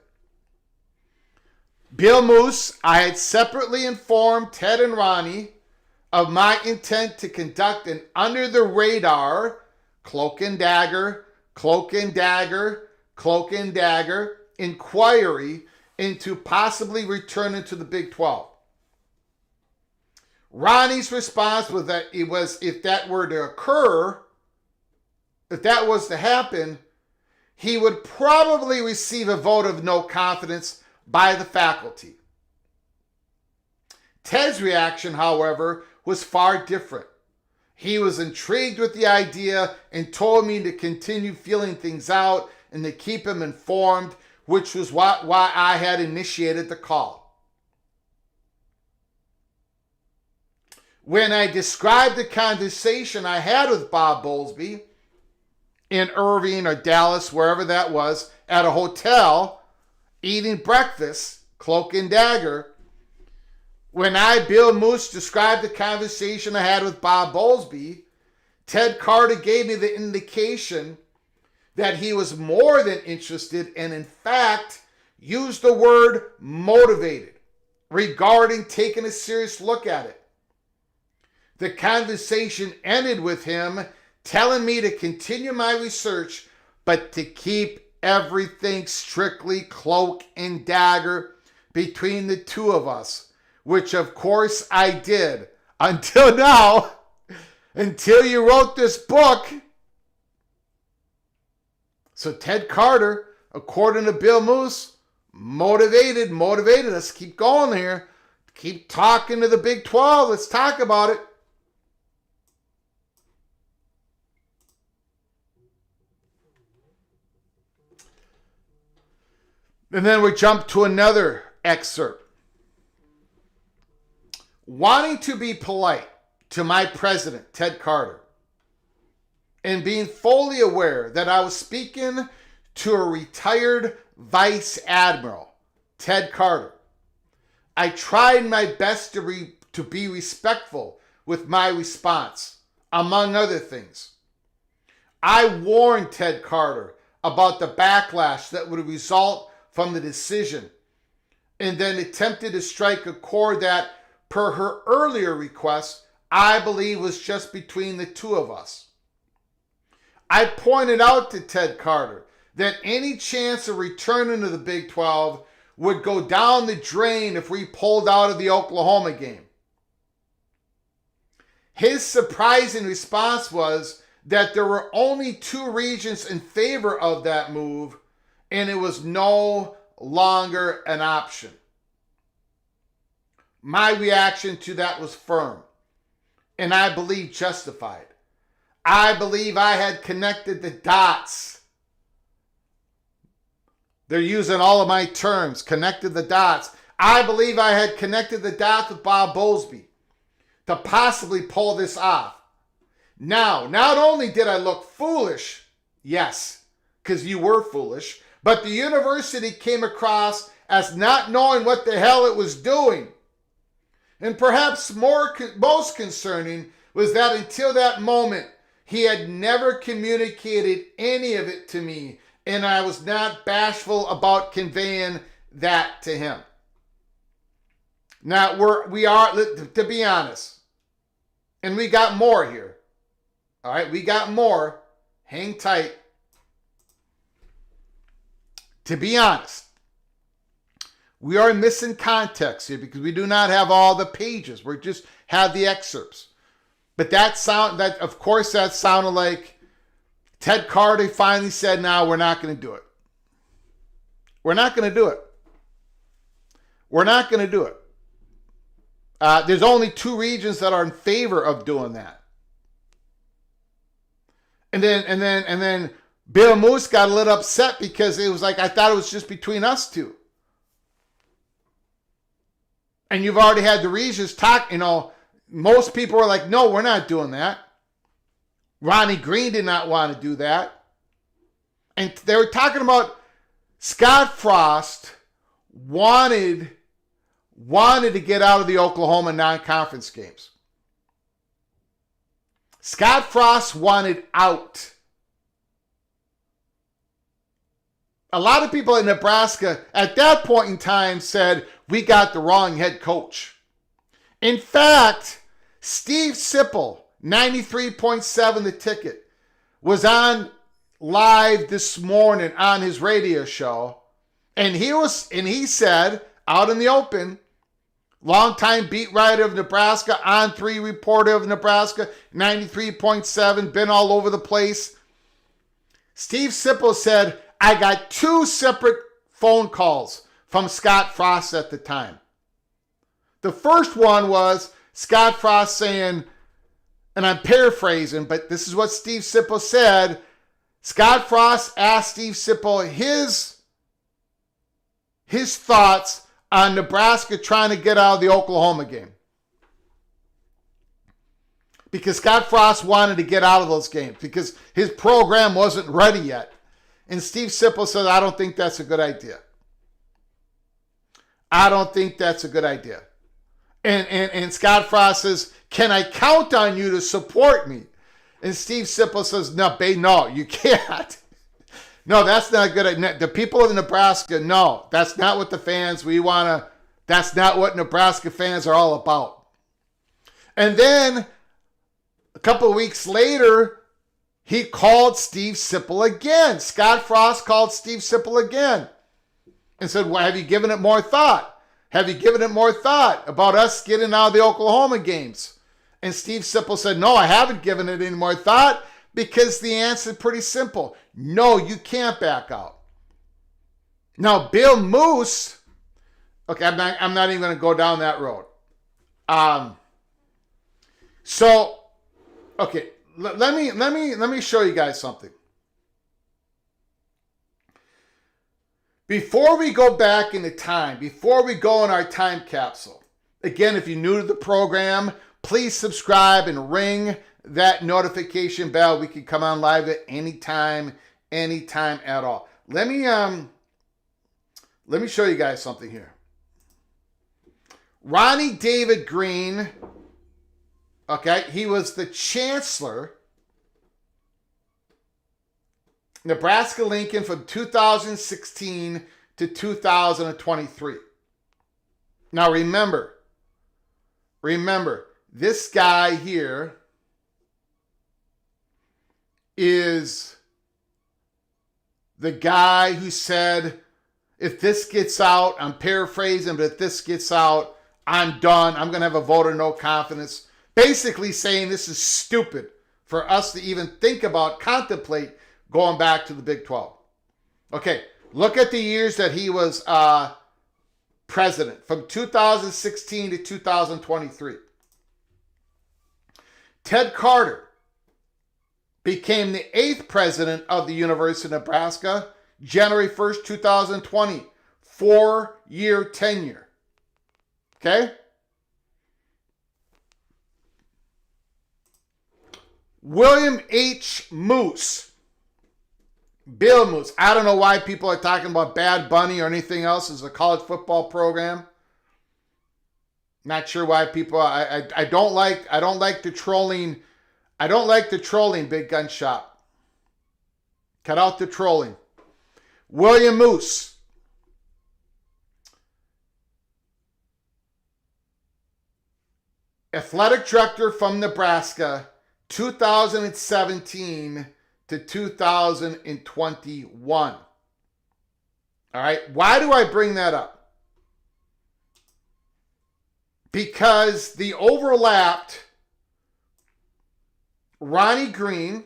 Bill Moose, I had separately informed Ted and Ronnie of my intent to conduct an under-the-radar cloak and dagger inquiry into possibly returning to the Big 12. Ronnie's response was that if that were to occur, if that was to happen, he would probably receive a vote of no confidence by the faculty. Ted's reaction, however, was far different. He was intrigued with the idea and told me to continue feeling things out and to keep him informed, which was why I had initiated the call. When I described the conversation I had with Bob Bowlesby in Irving or Dallas, wherever that was, at a hotel, eating breakfast, cloak and dagger, when Bill Moose, described the conversation I had with Bob Bowlesby, Ted Carter gave me the indication that he was more than interested and, in fact, used the word motivated regarding taking a serious look at it. The conversation ended with him telling me to continue my research, but to keep everything strictly cloak and dagger between the two of us, which of course I did until now, until you wrote this book. So Ted Carter, according to Bill Moose, motivated. Let's keep going here. Keep talking to the Big 12. Let's talk about it. And then we jump to another excerpt. Wanting to be polite to my president, Ted Carter, and being fully aware that I was speaking to a retired vice admiral, Ted Carter, I tried my best to be respectful with my response, among other things. I warned Ted Carter about the backlash that would result from the decision, and then attempted to strike a chord that, per her earlier request, I believe was just between the two of us. I pointed out to Ted Carter that any chance of returning to the Big 12 would go down the drain if we pulled out of the Oklahoma game. His surprising response was that there were only two regions in favor of that move, and it was no longer an option. my reaction to that was firm. And I believe justified. I believe I had connected the dots. They're using all of my terms, connected the dots. I believe I had connected the dots with Bob Bowlesby to possibly pull this off. Now, not only did I look foolish, yes, because you were foolish, but the university came across as not knowing what the hell it was doing. And perhaps most concerning was that until that moment, he had never communicated any of it to me, and I was not bashful about conveying that to him. Now, we are, to be honest, and we got more here. All right, we got more. Hang tight. To be honest, we are missing context here because we do not have all the pages. We just have the excerpts. But of course, that sounded like Ted Carter finally said, "No, we're not going to do it. We're not going to do it. We're not going to do it." There's only 2 regions that are in favor of doing that. And then Bill Moose got a little upset because it was like, I thought it was just between us two. And you've already had the regions talk, most people were like, no, we're not doing that. Ronnie Green did not want to do that. And they were talking about Scott Frost wanted to get out of the Oklahoma non-conference games. Scott Frost wanted out. A lot of people in Nebraska at that point in time said, we got the wrong head coach. In fact, Steve Sipple, 93.7 The Ticket, was on live this morning on his radio show, and he said, out in the open, longtime beat writer of Nebraska, On 3 reporter of Nebraska, 93.7, been all over the place. Steve Sipple said, I got 2 separate phone calls from Scott Frost at the time. The first one was Scott Frost saying, and I'm paraphrasing, but this is what Steve Sipple said. Scott Frost asked Steve Sipple his thoughts on Nebraska trying to get out of the Oklahoma game. Because Scott Frost wanted to get out of those games because his program wasn't ready yet. And Steve Sipple said, I don't think that's a good idea. I don't think that's a good idea. And Scott Frost says, can I count on you to support me? And Steve Sipple says, no, you can't. No, that's not good. The people of Nebraska, no, that's not what the fans that's not what Nebraska fans are all about. And then a couple of weeks later, he called Steve Sipple again. Scott Frost called Steve Sipple again and said, well, have you given it more thought? Have you given it more thought about us getting out of the Oklahoma games? And Steve Sipple said, no, I haven't given it any more thought because the answer is pretty simple. No, you can't back out. Now, Bill Moose, okay, I'm not even going to go down that road. Okay, let me show you guys something. Before we go back into time, before we go in our time capsule, again, if you're new to the program, please subscribe and ring that notification bell. We can come on live at any time at all. Let me show you guys something here. Ronnie David Green, okay, he was the chancellor, Nebraska-Lincoln from 2016 to 2023. Now remember, this guy here is the guy who said, if this gets out, I'm paraphrasing, but if this gets out, I'm done. I'm going to have a vote of no confidence. Basically saying this is stupid for us to even think about, contemplate going back to the Big 12. Okay, look at the years that he was president from 2016 to 2023. Ted Carter became the 8th president of the University of Nebraska, January 1st, 2020. 4-year tenure. Okay? William H. Moose. Bill Moose. I don't know why people are talking about Bad Bunny or anything else as a college football program. Not sure why people I don't like the trolling. I don't like the trolling, Big Gun Shop. Cut out the trolling. William Moose. Athletic director from Nebraska, 2017 to 2021. All right. Why do I bring that up? Because the overlapped Ronnie Green,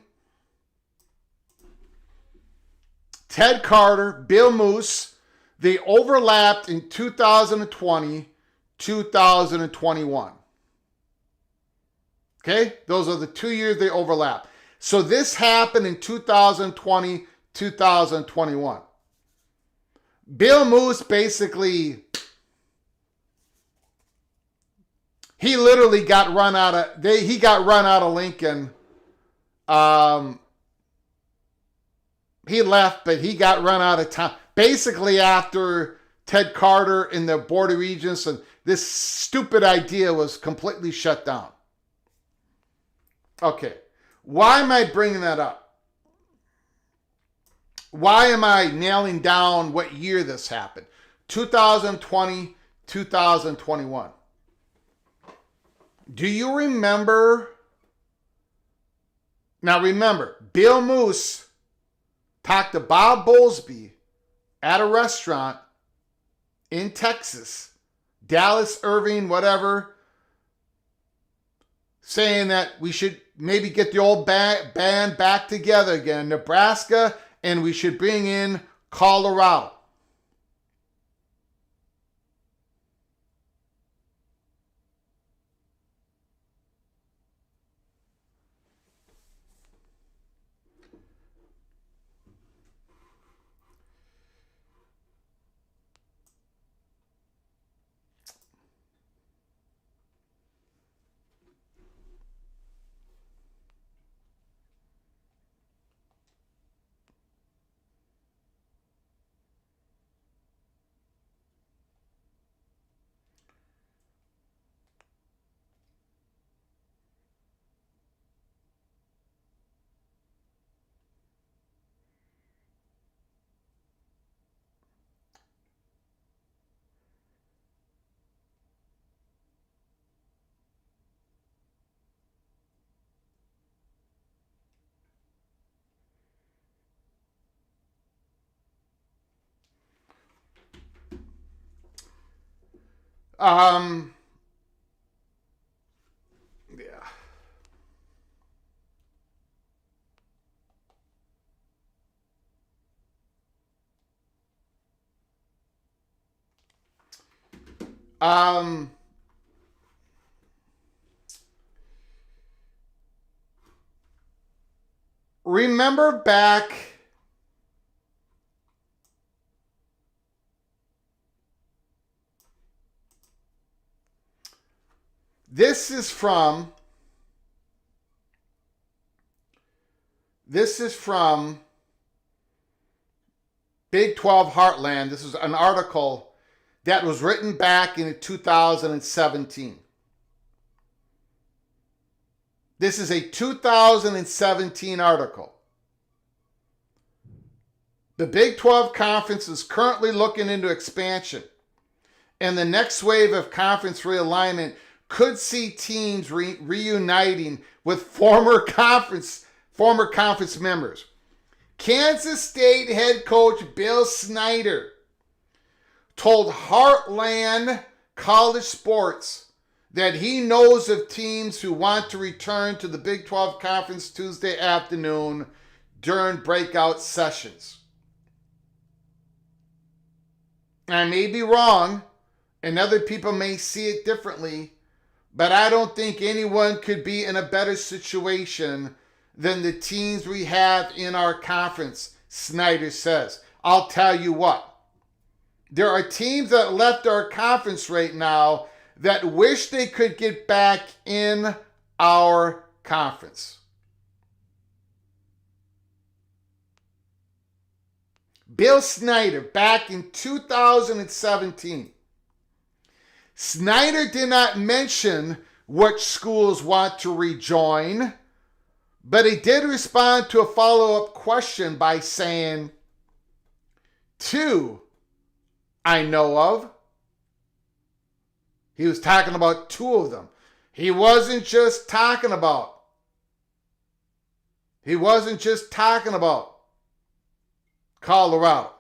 Ted Carter, Bill Moose, they overlapped in 2020, 2021. Okay? Those are the 2 years they overlap. So this happened in 2020, 2021. Bill Moose basically, he literally got run out of, he got run out of Lincoln. He left, but he got run out of town. Basically after Ted Carter in the Board of Regents, and this stupid idea was completely shut down. Okay, why am I bringing that up? Why am I nailing down what year this happened? 2020, 2021. Do you remember? Now remember, Bill Moose talked to Bob Bowlesby at a restaurant in Texas, Dallas, Irving, whatever, saying that we should maybe get the old band back together again, Nebraska, and we should bring in Colorado. Yeah. Remember back This is from Big 12 Heartland. This is an article that was written back in 2017. This is a 2017 article. The Big 12 Conference is currently looking into expansion, and the next wave of conference realignment could see teams reuniting with former conference members. Kansas State head coach Bill Snyder told Heartland College Sports that he knows of teams who want to return to the Big 12 Conference Tuesday afternoon during breakout sessions. I may be wrong, and other people may see it differently, but I don't think anyone could be in a better situation than the teams we have in our conference, Snyder says. I'll tell you what. There are teams that left our conference right now that wish they could get back in our conference. Bill Snyder, back in 2017. Snyder did not mention which schools want to rejoin, but he did respond to a follow-up question by saying, 2 I know of. He was talking about 2 of them. He wasn't just talking about Colorado.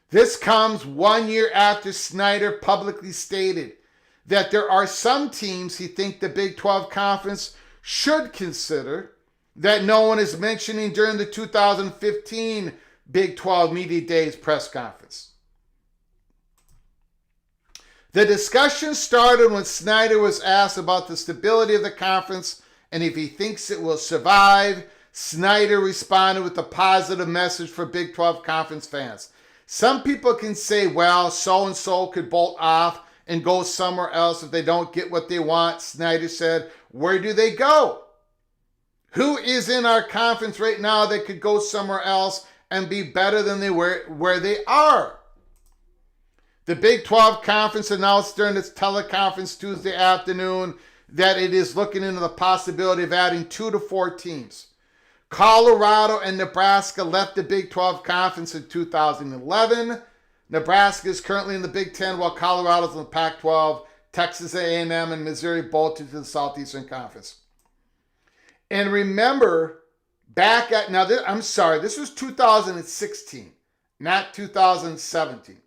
This comes 1 year after Snyder publicly stated that there are some teams he thinks the Big 12 Conference should consider that no one is mentioning during the 2015 Big 12 Media Days press conference. The discussion started when Snyder was asked about the stability of the conference and if he thinks it will survive. Snyder responded with a positive message for Big 12 Conference fans. Some people can say, well, so-and-so could bolt off and go somewhere else if they don't get what they want. Snyder said, where do they go? Who is in our conference right now that could go somewhere else and be better than they were where they are? The Big 12 Conference announced during its teleconference Tuesday afternoon that it is looking into the possibility of adding 2 to 4 teams. Colorado and Nebraska left the Big 12 Conference in 2011. Nebraska is currently in the Big 10 while Colorado is in the Pac-12. Texas A&M and Missouri both to the Southeastern Conference. And remember, this was 2016, not 2017.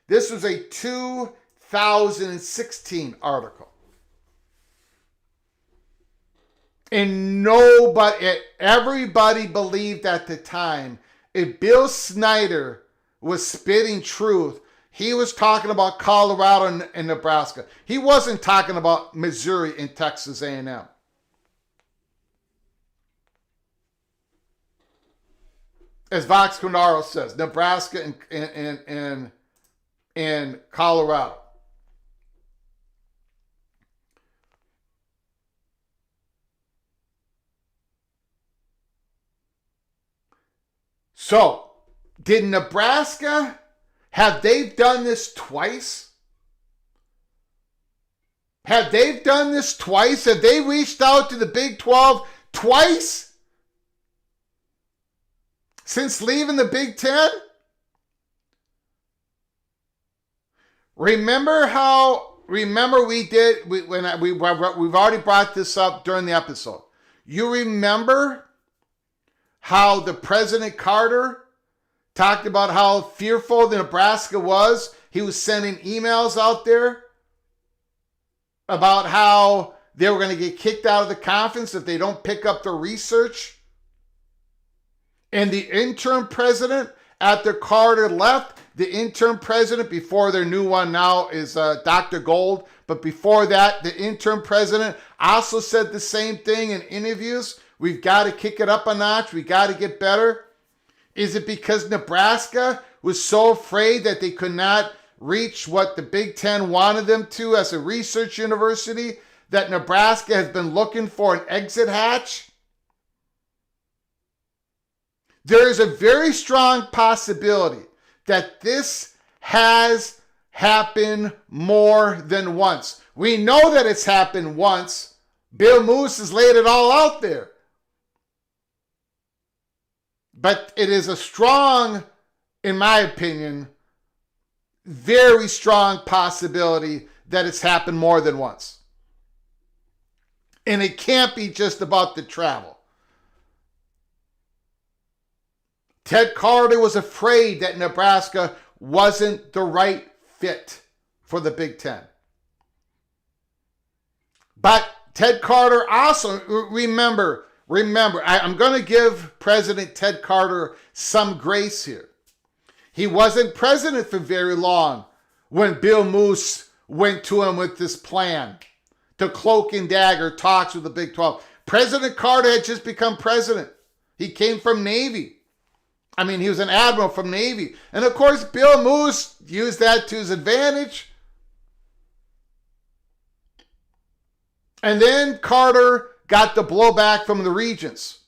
This was a 2016 article. And everybody believed at the time, if Bill Snyder was spitting truth, he was talking about Colorado and Nebraska. He wasn't talking about Missouri and Texas A&M. As Vox Conaro says, Nebraska and Colorado. So, did Nebraska, have they done this twice? Have they done this twice? Have they reached out to the Big 12 twice? Since leaving the Big 10? Remember we've already brought this up during the episode. You remember how the President Carter talked about how fearful the Nebraska was? He was sending emails out there about how they were going to get kicked out of the conference if they don't pick up the research. And the interim president, after Carter left, the interim president, before their new one now is Dr. Gold, but before that, the interim president also said the same thing in interviews. We've got to kick it up a notch. We got to get better. Is it because Nebraska was so afraid that they could not reach what the Big Ten wanted them to as a research university that Nebraska has been looking for an exit hatch? There is a very strong possibility that this has happened more than once. We know that it's happened once. Bill Moose has laid it all out there. But it is a strong, in my opinion, very strong possibility that it's happened more than once. And it can't be just about the travel. Ted Carter was afraid that Nebraska wasn't the right fit for the Big Ten. But Ted Carter also, remember, Remember, I'm going to give President Ted Carter some grace here. He wasn't president for very long when Bill Moose went to him with this plan to cloak and dagger talks with the Big 12. President Carter had just become president. He came from Navy. He was an admiral from Navy. And of course, Bill Moose used that to his advantage. And then Carter got the blowback from the regents.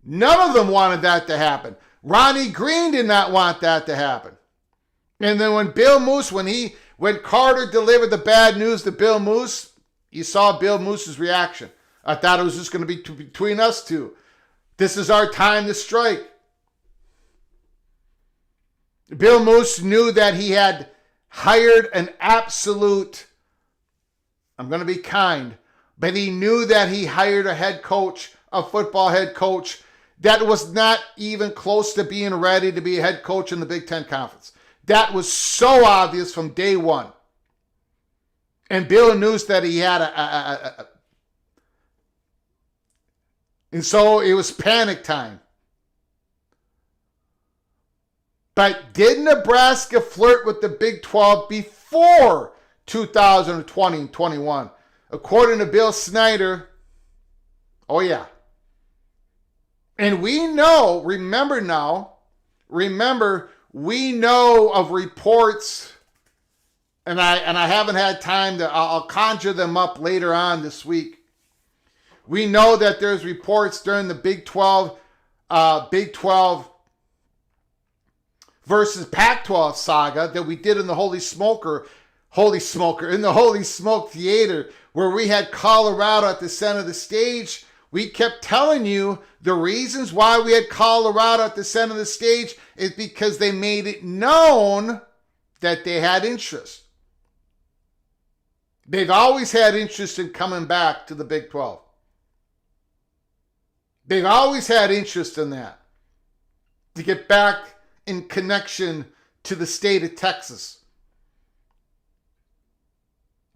None of them wanted that to happen. Ronnie Green did not want that to happen. And then when Bill Moose, when Carter delivered the bad news to Bill Moose, you saw Bill Moose's reaction. I thought it was just going to be between us two. This is our time to strike. Bill Moose knew that he had hired an absolute, I'm going to be kind, but he knew that he hired a head coach, a football head coach, that was not even close to being ready to be a head coach in the Big Ten Conference. That was so obvious from day one. And Bill knew that he had and so it was panic time. But did Nebraska flirt with the Big 12 before 2020 and 21? According to Bill Snyder, oh yeah. And we know, we know of reports, and I haven't had time I'll conjure them up later on this week. We know that there's reports during the Big 12 versus Pac-12 saga that we did in the Holy Smoke Theater, where we had Colorado at the center of the stage. We kept telling you the reasons why we had Colorado at the center of the stage is because they made it known that they had interest. They've always had interest in coming back to the Big 12. They've always had interest in that, to get back in connection to the state of Texas.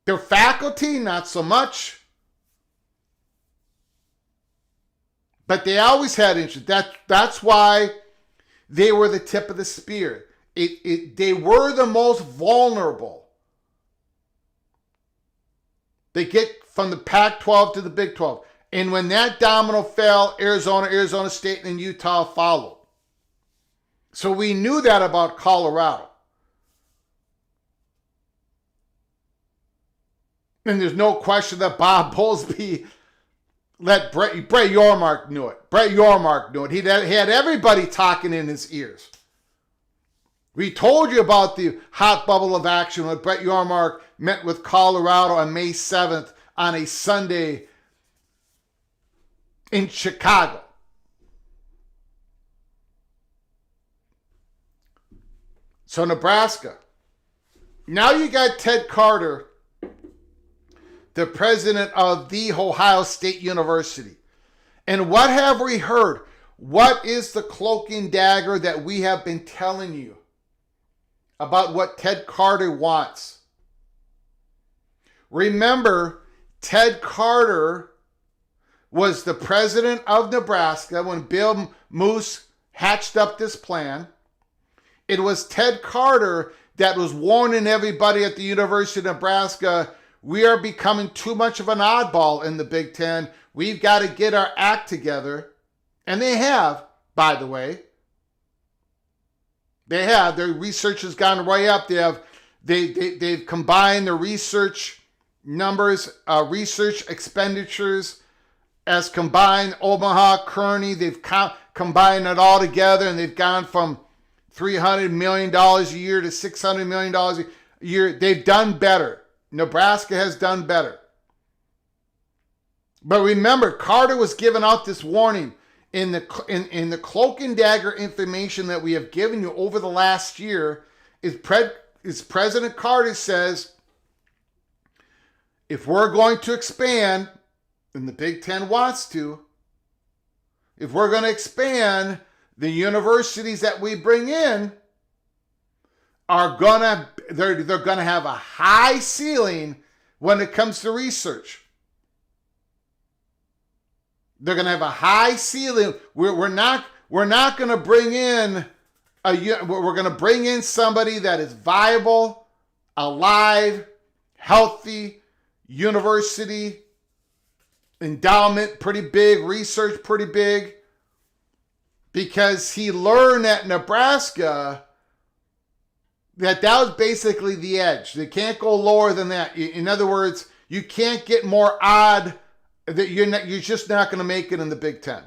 Their faculty, not so much. But they always had interest. That's why they were the tip of the spear. They were the most vulnerable. They get from the Pac-12 to the Big 12. And when that domino fell, Arizona State, and Utah followed. So we knew that about Colorado. And there's no question that Bob Bowlesby let Brett Yormark knew it. Brett Yormark knew it. He had everybody talking in his ears. We told you about the hot bubble of action when Brett Yormark met with Colorado on May 7th on a Sunday in Chicago. So Nebraska. Now you got Ted Carter, the president of the Ohio State University. And what have we heard? What is the cloak and dagger that we have been telling you about what Ted Carter wants? Remember, Ted Carter was the president of Nebraska when Bill Moose hatched up this plan. It was Ted Carter that was warning everybody at the University of Nebraska, we are becoming too much of an oddball in the Big Ten. We've got to get our act together. And they have, by the way. They have. Their research has gone way up. They've combined their research numbers, research expenditures as combined Omaha, Kearney. They've combined it all together, and they've gone from $300 million a year to $600 million a year. They've done better. Nebraska has done better. But remember, Carter was giving out this warning in the cloak and dagger information that we have given you over the last year. Is President Carter says, if we're going to expand, and the Big Ten wants to, if we're going to expand, the universities that we bring in are they're going to have a high ceiling when it comes to research. They're going to have a high ceiling. We're not going to bring in we're going to bring in somebody that is viable, alive, healthy, university, endowment pretty big, research pretty big, because he learned at Nebraska that was basically the edge. They can't go lower than that. In other words, you can't get more odd. That you're just not going to make it in the Big Ten.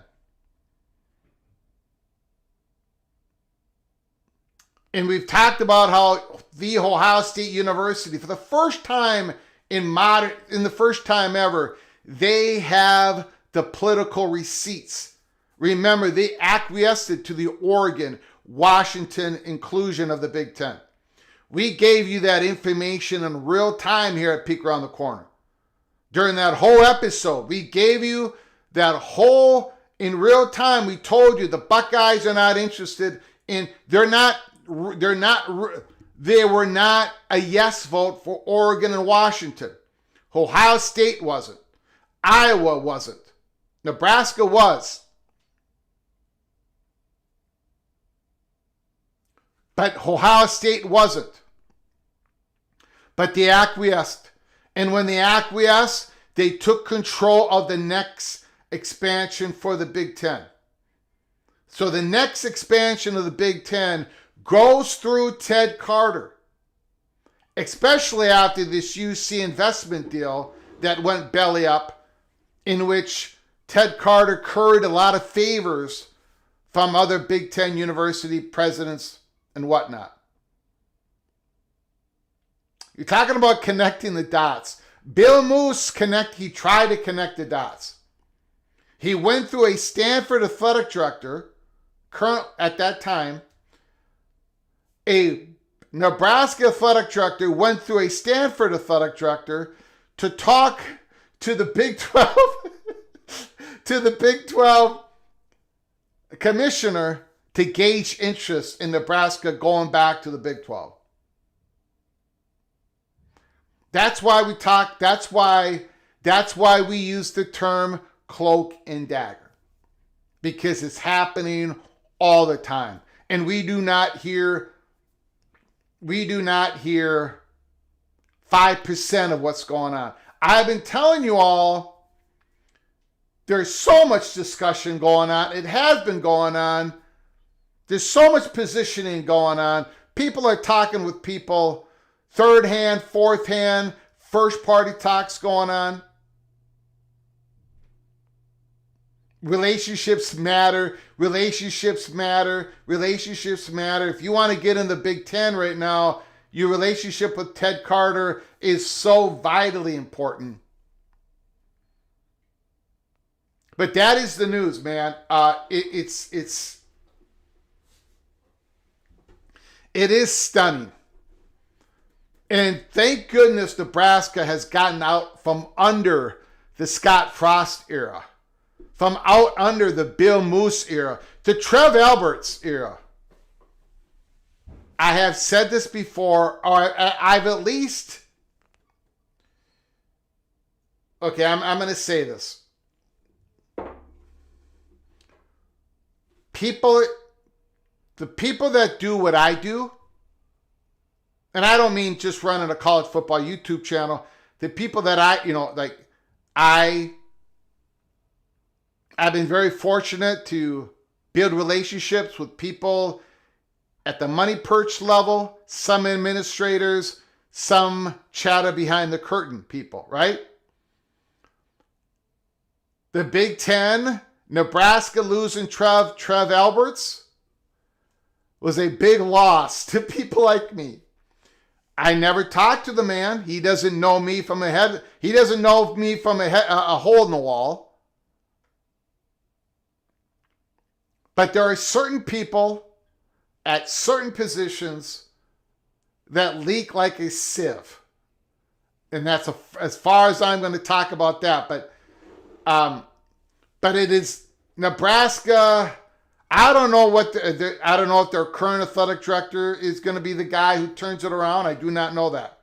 And we've talked about how the Ohio State University, for the first time in the first time ever, they have the political receipts. Remember, they acquiesced to the Oregon, Washington inclusion of the Big Ten. We gave you that information in real time here at Peek Around the Corner. During that whole episode, we gave you that whole, in real time, we told you the Buckeyes are not interested in, they were not a yes vote for Oregon and Washington. Ohio State wasn't. Iowa wasn't. Nebraska was. But Ohio State wasn't. But they acquiesced. And when they acquiesced, they took control of the next expansion for the Big Ten. So the next expansion of the Big Ten goes through Ted Carter, especially after this UC investment deal that went belly up, in which Ted Carter curried a lot of favors from other Big Ten university presidents and whatnot. You're talking about connecting the dots. Bill Moose he tried to connect the dots. He went through a Stanford athletic director, current at that time. A Nebraska athletic director went through a Stanford athletic director to talk to the Big 12, to the Big 12 commissioner to gauge interest in Nebraska going back to the Big 12. That's why we talk, that's why we use the term cloak and dagger. Because it's happening all the time. And we do not hear 5% of what's going on. I've been telling you all, there's so much discussion going on. It has been going on. There's so much positioning going on. People are talking with people. Third hand, fourth hand, first party talks going on. Relationships matter. Relationships matter. Relationships matter. If you want to get in the Big Ten right now, your relationship with Ted Carter is so vitally important. But that is the news, man. It is stunning. And thank goodness Nebraska has gotten out from under the Scott Frost era, from out under the Bill Moose era, to Trev Alberts era. I have said this before, or I've at least, okay, I'm going to say this. The people that do what I do, and I don't mean just running a college football YouTube channel. The people that I've been very fortunate to build relationships with people at the money perch level, some administrators, some chatter behind the curtain people, right? The Big Ten, Nebraska losing Trev Alberts was a big loss to people like me. I never talked to the man. He doesn't know me from a head. He doesn't know me from a hole in the wall. But there are certain people at certain positions that leak like a sieve. And that's as far as I'm going to talk about that. But it is Nebraska. I don't know I don't know if their current athletic director is going to be the guy who turns it around. I do not know that.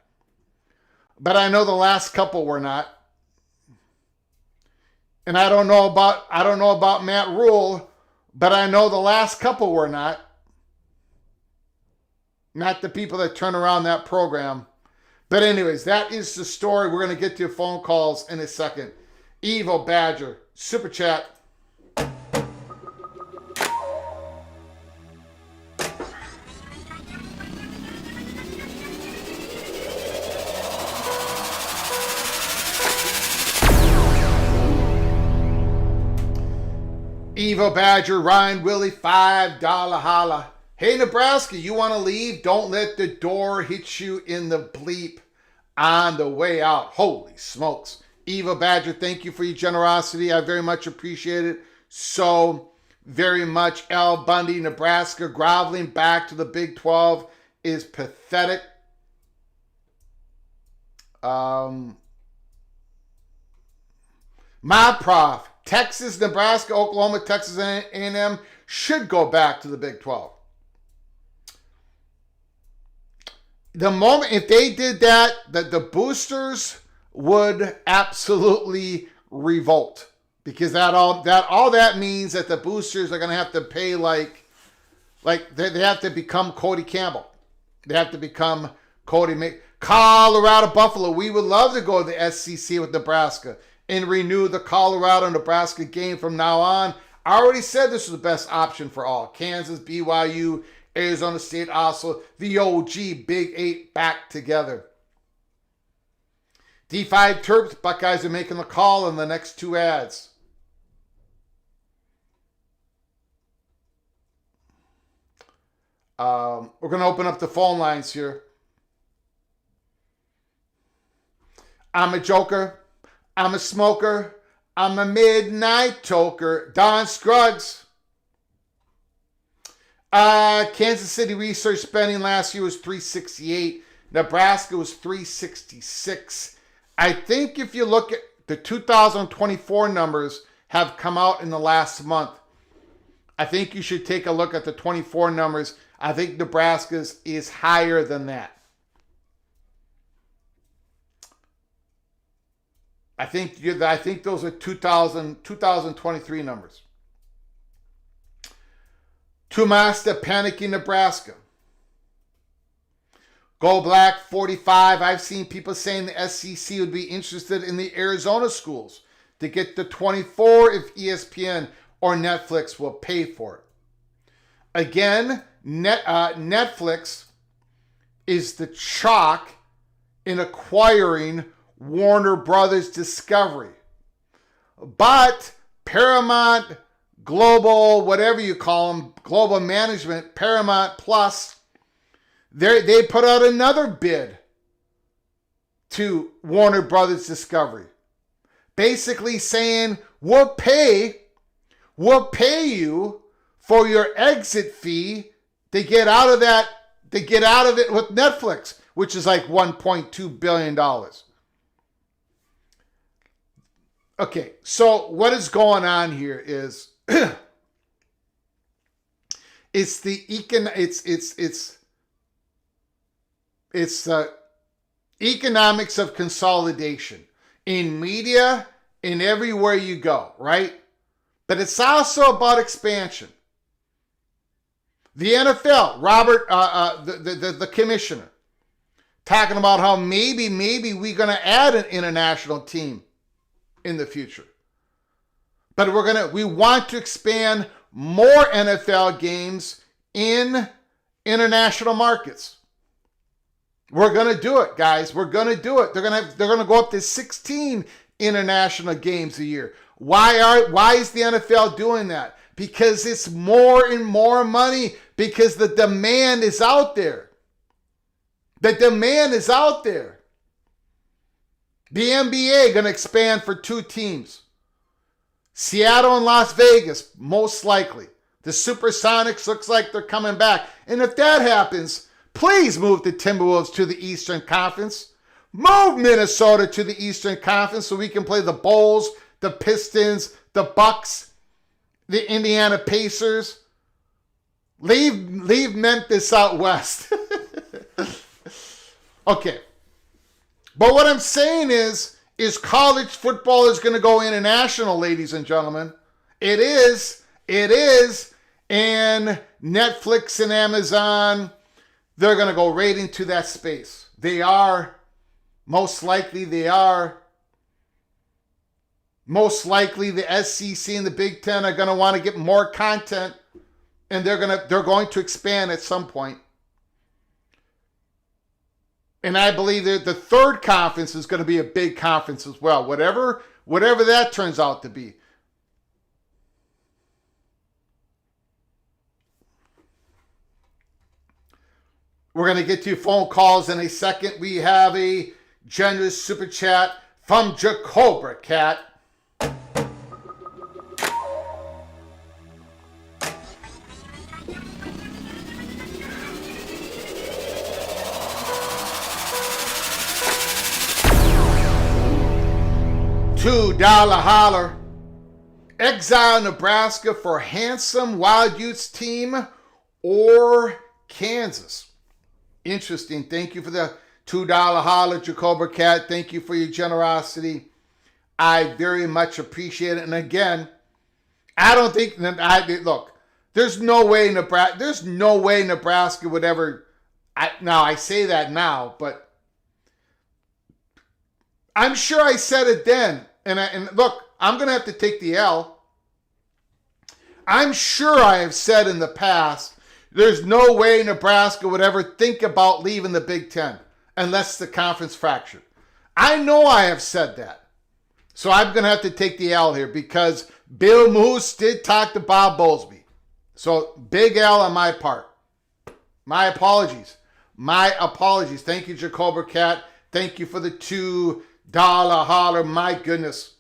But I know the last couple were not. And I don't know about Matt Rule, but I know the last couple were not. Not the people that turn around that program. But anyways, that is the story. We're going to get to your phone calls in a second. Evil Badger, Super Chat. Evil Badger, Ryan Willie, $5 holla. Hey, Nebraska, you want to leave? Don't let the door hit you in the bleep on the way out. Holy smokes. Evil Badger, thank you for your generosity. I very much appreciate it. So very much. Al Bundy, Nebraska, groveling back to the Big 12 is pathetic. My prof, Texas, Nebraska, Oklahoma, Texas A&M should go back to the Big 12. The moment, if they did that, the boosters would absolutely revolt, because all that means that the boosters are going to have to pay like they have to become Cody Campbell. They have to become Colorado Buffalo. We would love to go to the SEC with Nebraska and renew the Colorado-Nebraska game from now on. I already said this was the best option for all. Kansas, BYU, Arizona State, also the OG Big 8 back together. D5 Terps, Buckeyes are making the call in the next two ads. We're going to open up the phone lines here. I'm a joker. I'm a smoker. I'm a midnight toker. Don Scruggs. Kansas City research spending last year was $368. Nebraska was $366. I think if you look at the 2024 numbers have come out in the last month, I think you should take a look at the 24 numbers. I think Nebraska's is higher than that. I think those are 2023 numbers. Tumasta panicking Nebraska. Go Black 45. I've seen people saying the SEC would be interested in the Arizona schools to get the 24 if ESPN or Netflix will pay for it. Again, Netflix is the chalk in acquiring Warner Brothers Discovery. But Paramount Global, whatever you call them, Global Management, Paramount Plus, they put out another bid to Warner Brothers Discovery, basically saying we'll pay you for your exit fee to get out of it with Netflix, which is like $1.2 billion. Okay, so what is going on here is it's the economics of consolidation in media, in everywhere you go, right? But it's also about expansion. The NFL, Robert, the commissioner, talking about how maybe we're going to add an international team in the future. But we want to expand more NFL games in international markets. We're going to do it, guys. We're going to do it. They're going to go up to 16 international games a year. Why is the NFL doing that? Because it's more and more money, because the demand is out there. The demand is out there. The NBA going to expand for 2 teams. Seattle and Las Vegas, most likely. The Supersonics looks like they're coming back. And if that happens, please move the Timberwolves to the Eastern Conference. Move Minnesota to the Eastern Conference so we can play the Bulls, the Pistons, the Bucks, the Indiana Pacers. Leave Memphis out west. Okay. But what I'm saying is is college football is going to go international, ladies and gentlemen. It is. It is. And Netflix and Amazon, they're going to go right into that space. They are. Most likely they are. Most likely the SEC and the Big Ten are going to want to get more content, and they're going to expand at some point. And I believe that the third conference is going to be a big conference as well. Whatever that turns out to be. We're going to get to phone calls in a second. We have a generous super chat from Jacobra Cat. $2 holler. Exile Nebraska for handsome Wild Utes team or Kansas? Interesting. Thank you for the $2 holler, Jacobra Cat. Thank you for your generosity. I very much appreciate it. And again, I don't think look, there's no way Nebraska would ever. I say that now, but I'm sure I said it then. And look, I'm going to have to take the L. I'm sure I have said in the past, there's no way Nebraska would ever think about leaving the Big Ten unless the conference fractured. I know I have said that. So I'm going to have to take the L here because Bill Moose did talk to Bob Bowlesby. So big L on my part. My apologies. My apologies. Thank you, Jacobra Cat. Thank you for the $2 holler. My goodness.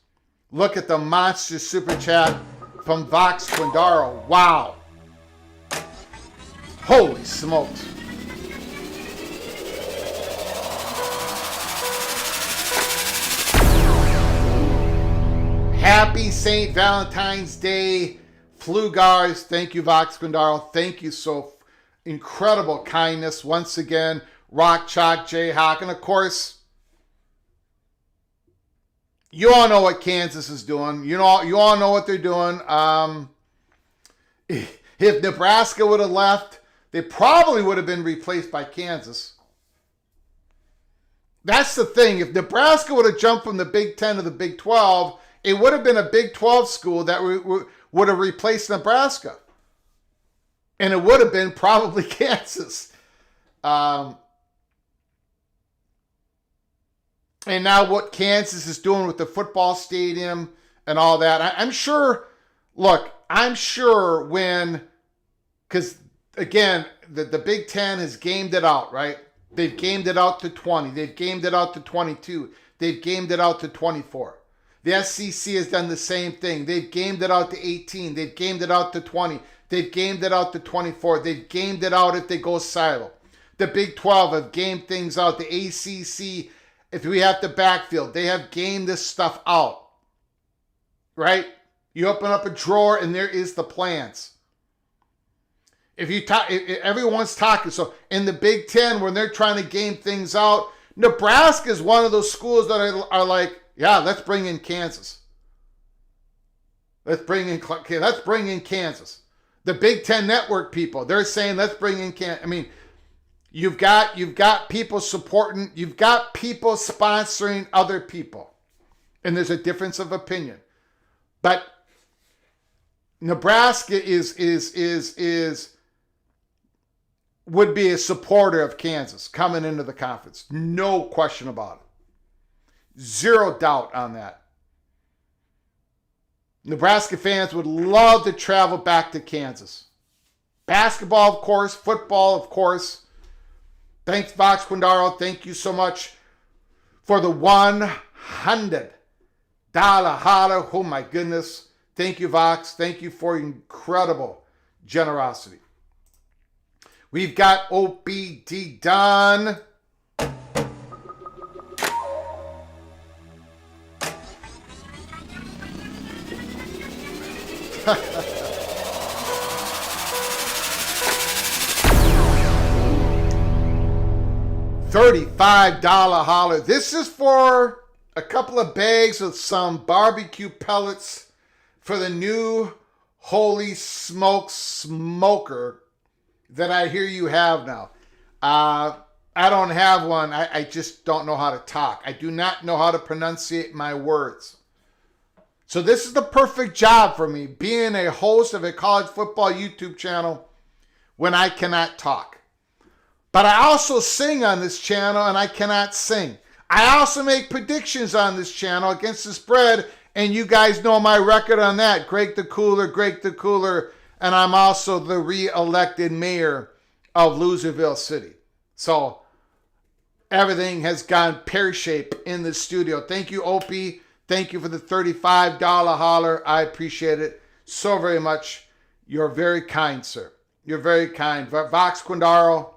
Look at the monster super chat from Vox Quindaro. Wow. Holy smokes. Happy St. Valentine's Day, Flugars. Thank you, Vox Quindaro. Thank you so incredible kindness once again. Rock Chalk Jayhawk. And of course, you all know what Kansas is doing. You all know what they're doing. If Nebraska would have left, they probably would have been replaced by Kansas. That's the thing. If Nebraska would have jumped from the Big Ten to the Big 12, it would have been a Big 12 school that would have replaced Nebraska. And it would have been probably Kansas. And now what Kansas is doing with the football stadium and all that, I'm sure when, because again, the Big Ten has gamed it out, right? They've gamed it out to 20. They've gamed it out to 22. They've gamed it out to 24. The SEC has done the same thing. They've gamed it out to 18. They've gamed it out to 20. They've gamed it out to 24. They've gamed it out if they go silo. The Big 12 have gamed things out. The ACC, if we have to backfield, they have gamed this stuff out. Right? You open up a drawer and there is the plans. If everyone's talking, so in the Big Ten, when they're trying to game things out, Nebraska is one of those schools that are like, yeah, let's bring in Kansas. Let's bring in Kansas. The Big Ten Network people, they're saying, let's bring in Kansas. I mean, you've got people supporting, you've got people sponsoring other people, and there's a difference of opinion. But Nebraska would be a supporter of Kansas coming into the conference. No question about it. Zero doubt on that. Nebraska fans would love to travel back to Kansas. Basketball, of course. Football, of course. Thanks, Vox Quindaro. Thank you so much for the $100 holler. Oh, my goodness. Thank you, Vox. Thank you for incredible generosity. We've got OBD done. $35 holler. This is for a couple of bags of some barbecue pellets for the new Holy Smoke smoker that I hear you have now. I don't have one. I just don't know how to talk. I do not know how to pronunciate my words. So this is the perfect job for me, being a host of a college football YouTube channel when I cannot talk. But I also sing on this channel and I cannot sing. I also make predictions on this channel against the spread, and you guys know my record on that. Greg the Cooler, and I'm also the re-elected mayor of Loserville City. So everything has gone pear-shaped in the studio. Thank you, Opie. Thank you for the $35 holler. I appreciate it so very much. You're very kind, sir. You're very kind. Vox Quindaro,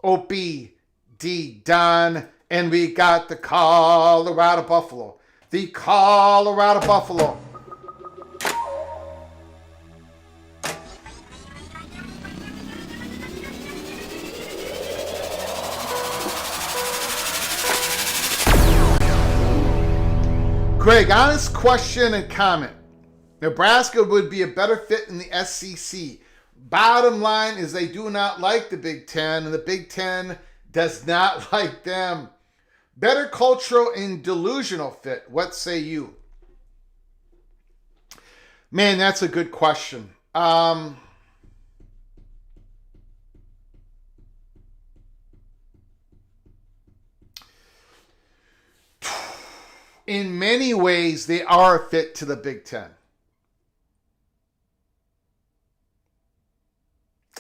Opie, D. Don, and we got the Colorado Buffalo. The Colorado Buffalo. Greg, honest question and comment. Nebraska would be a better fit in the SEC. Bottom line is they do not like the Big Ten, and the Big Ten does not like them. Better cultural and delusional fit. What say you? Man, that's a good question. In many ways, they are a fit to the Big Ten.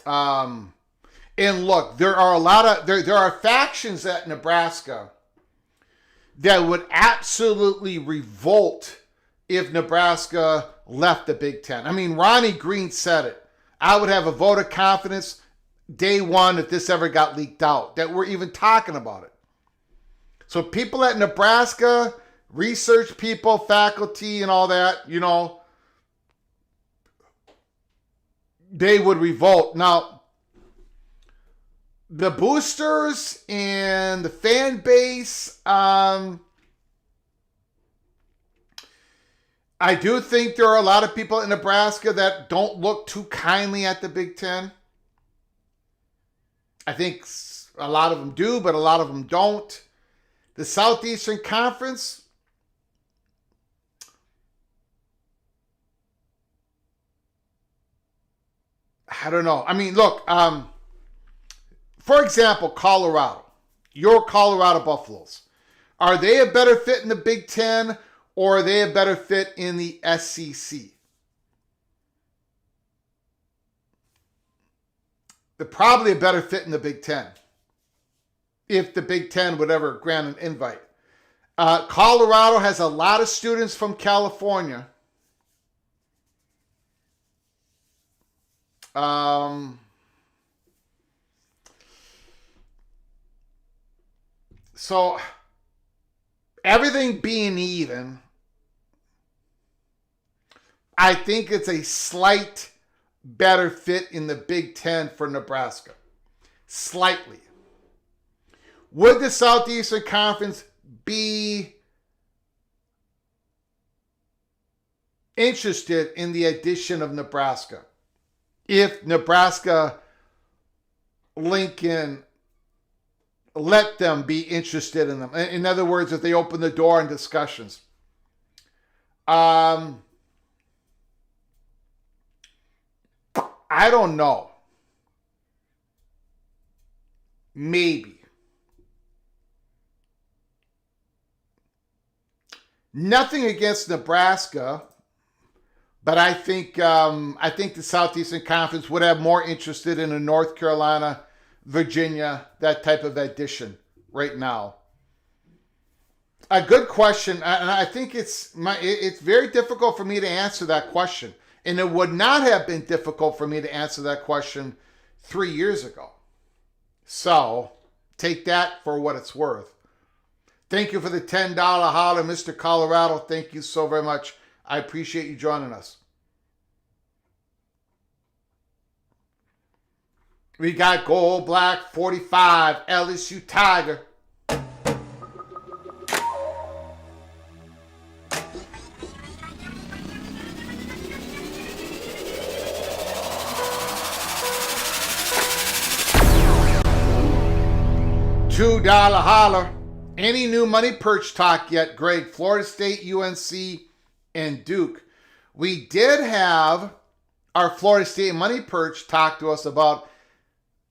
And look, there are factions at Nebraska that would absolutely revolt if Nebraska left the Big Ten. I mean, Ronnie Green said it. I would have a vote of confidence day one if this ever got leaked out, that we're even talking about it. So people at Nebraska, research people, faculty, and all that, you know, they would revolt. Now, the boosters and the fan base, I do think there are a lot of people in Nebraska that don't look too kindly at the Big Ten. I think a lot of them do, but a lot of them don't. The Southeastern Conference, I don't know. I mean, look, for example, Colorado, your Colorado Buffaloes, are they a better fit in the Big Ten, or are they a better fit in the SEC? They're probably a better fit in the Big Ten, if the Big Ten would ever grant an invite. Colorado has a lot of students from California. So everything being even, I think it's a slight better fit in the Big Ten for Nebraska. Slightly. Would the Southeastern Conference be interested in the addition of Nebraska if Nebraska, Lincoln, let them be interested in them? In other words, if they open the door in discussions. I don't know. Maybe. Nothing against Nebraska, but I think the Southeastern Conference would have more interested in a North Carolina, Virginia, that type of addition right now. A good question, and I think it's very difficult for me to answer that question, and it would not have been difficult for me to answer that question 3 years ago. So take that for what it's worth. Thank you for the $10 holler, Mr. Colorado. Thank you so very much. I appreciate you joining us. We got Gold Black 45, LSU Tiger. $2 holler. Any new money perch talk yet, Greg? Florida State, UNC, and Duke. We did have our Florida State money perch talk to us about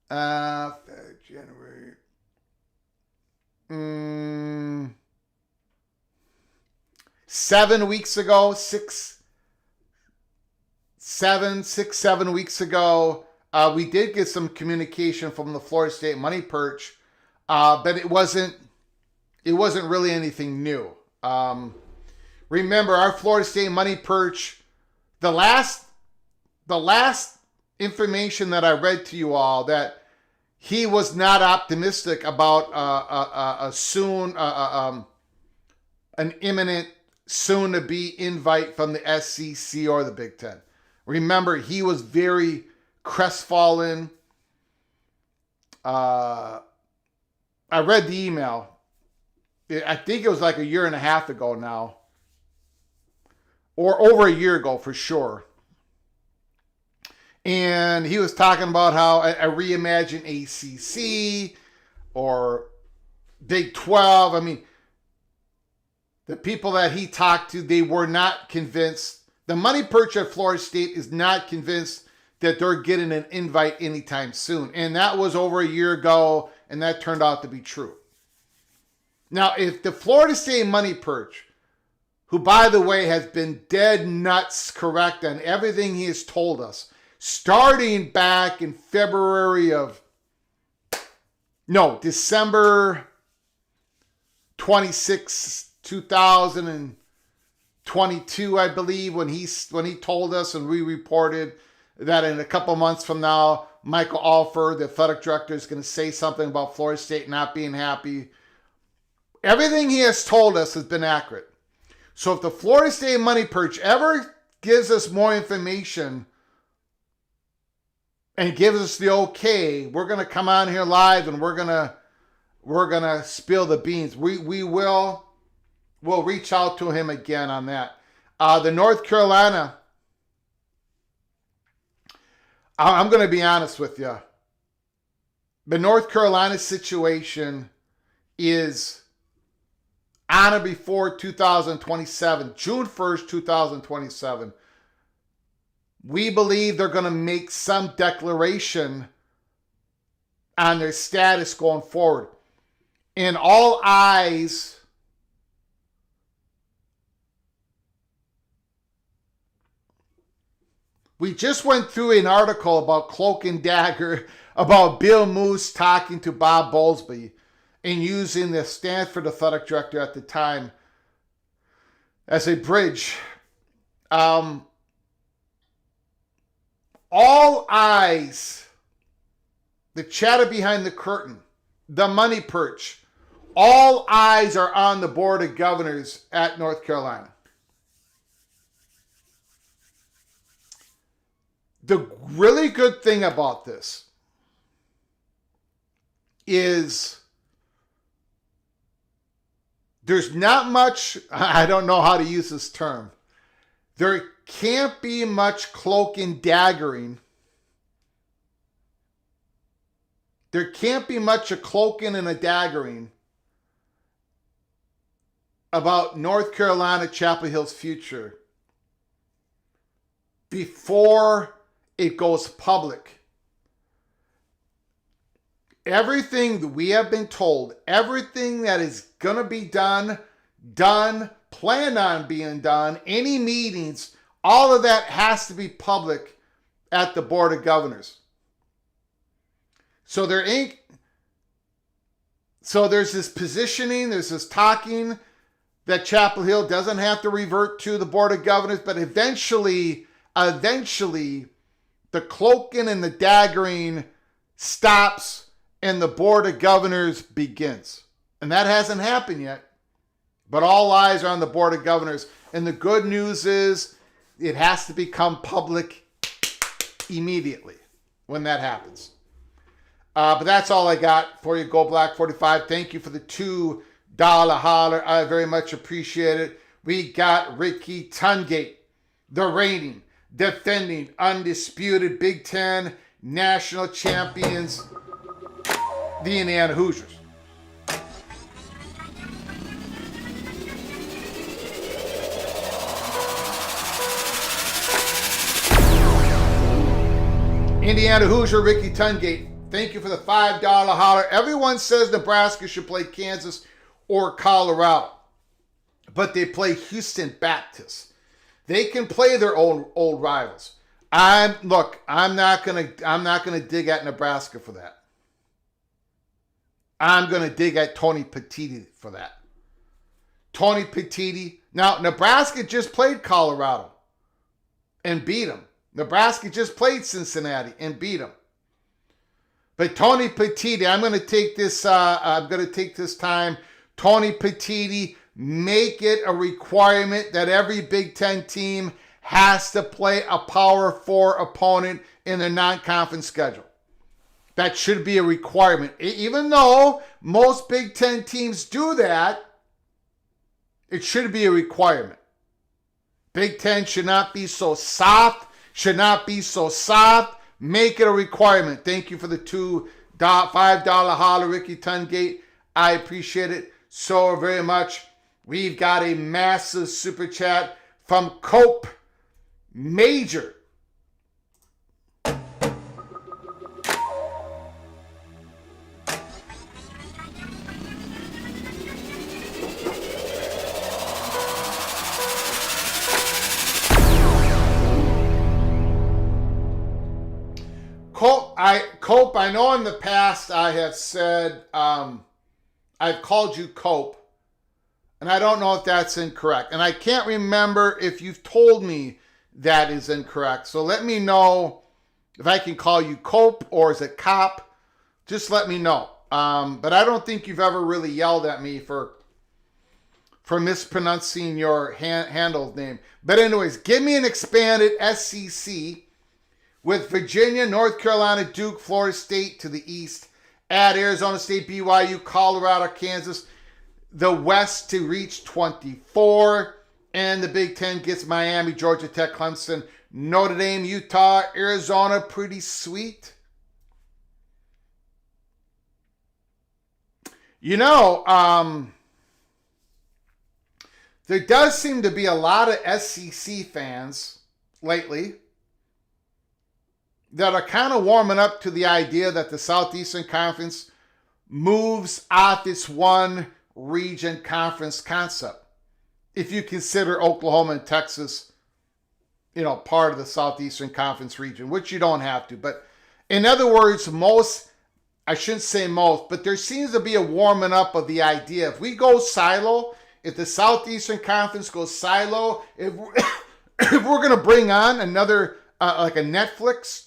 January. 7 weeks ago, 7 weeks ago. We did get some communication from the Florida State money perch, but it wasn't really anything new. Remember, our Florida State money perch, the last information that I read to you all, that he was not optimistic about an imminent, soon-to-be invite from the SEC or the Big Ten. Remember, he was very crestfallen. I read the email. I think it was like a year and a half ago now. Or over a year ago for sure. And he was talking about how a reimagined ACC or Big 12. I mean, the people that he talked to, they were not convinced. The money perch at Florida State is not convinced that they're getting an invite anytime soon. And that was over a year ago, and that turned out to be true. Now, if the Florida State money perch, who, by the way, has been dead nuts correct on everything he has told us, starting back in December 26, 2022, I believe, when he told us and we reported that in a couple months from now, Michael Alford, the athletic director, is going to say something about Florida State not being happy. Everything he has told us has been accurate. So if the Florida State money perch ever gives us more information and gives us the okay, we're going to come on here live and we're going to spill the beans. We'll reach out to him again on that. The North Carolina, I'm going to be honest with you. The North Carolina situation is on or before 2027, June 1st, 2027. We believe they're going to make some declaration on their status going forward. And all eyes we just went through an article about Cloak and Dagger, about Bill Moose talking to Bob Bowlesby and using the Stanford athletic director at the time as a bridge. All eyes, the chatter behind the curtain, the money perch, all eyes are on the Board of Governors at North Carolina. The really good thing about this is there's not much, I don't know how to use this term. There can't be much cloak and daggering. There can't be much a cloaking and a daggering about North Carolina Chapel Hill's future before it goes public. Everything that we have been told, everything that is going to be done, planned on being done, any meetings, all of that has to be public at the Board of Governors. So there's this positioning, there's this talking that Chapel Hill doesn't have to revert to the Board of Governors, but eventually, the cloaking and the daggering stops and the Board of Governors begins. And that hasn't happened yet, but all eyes are on the Board of Governors. And the good news is it has to become public immediately when that happens. But that's all I got for you, Go Black 45. Thank you for the $2 holler. I very much appreciate it. We got Ricky Tungate, the reigning, defending, undisputed Big Ten national champions, the Indiana Hoosiers. Indiana Hoosier Ricky Tungate, thank you for the $5 holler. Everyone says Nebraska should play Kansas or Colorado, but they play Houston Baptist. They can play their old rivals. I'm not gonna dig at Nebraska for that. I'm gonna dig at Tony Petitti for that. Tony Petitti. Now, Nebraska just played Colorado and beat them. Nebraska just played Cincinnati and beat them. But Tony Petitti, I'm going to take this time. Tony Petitti, make it a requirement that every Big Ten team has to play a Power 4 opponent in their non-conference schedule. That should be a requirement. Even though most Big Ten teams do that, it should be a requirement. Big Ten should not be so soft. Make it a requirement. Thank you for the $5 holler, Ricky Tungate. I appreciate it so very much. We've got a massive super chat from Cope Major. Cope, I know in the past I have said, I've called you Cope, and I don't know if that's incorrect. And I can't remember if you've told me that is incorrect. So let me know if I can call you Cope or is it Cop. Just let me know. But I don't think you've ever really yelled at me for mispronouncing your handle name. But anyways, give me an expanded SEC with Virginia, North Carolina, Duke, Florida State to the east. Add Arizona State, BYU, Colorado, Kansas. The West to reach 24. And the Big Ten gets Miami, Georgia Tech, Clemson, Notre Dame, Utah, Arizona. Pretty sweet. You know, there does seem to be a lot of SEC fans lately that are kind of warming up to the idea that the Southeastern Conference moves off this one region conference concept. If you consider Oklahoma and Texas, part of the Southeastern Conference region, which you don't have to. But in other words, I shouldn't say most, but there seems to be a warming up of the idea. If we go silo, if the Southeastern Conference goes silo, if we're going to bring on another, like a Netflix,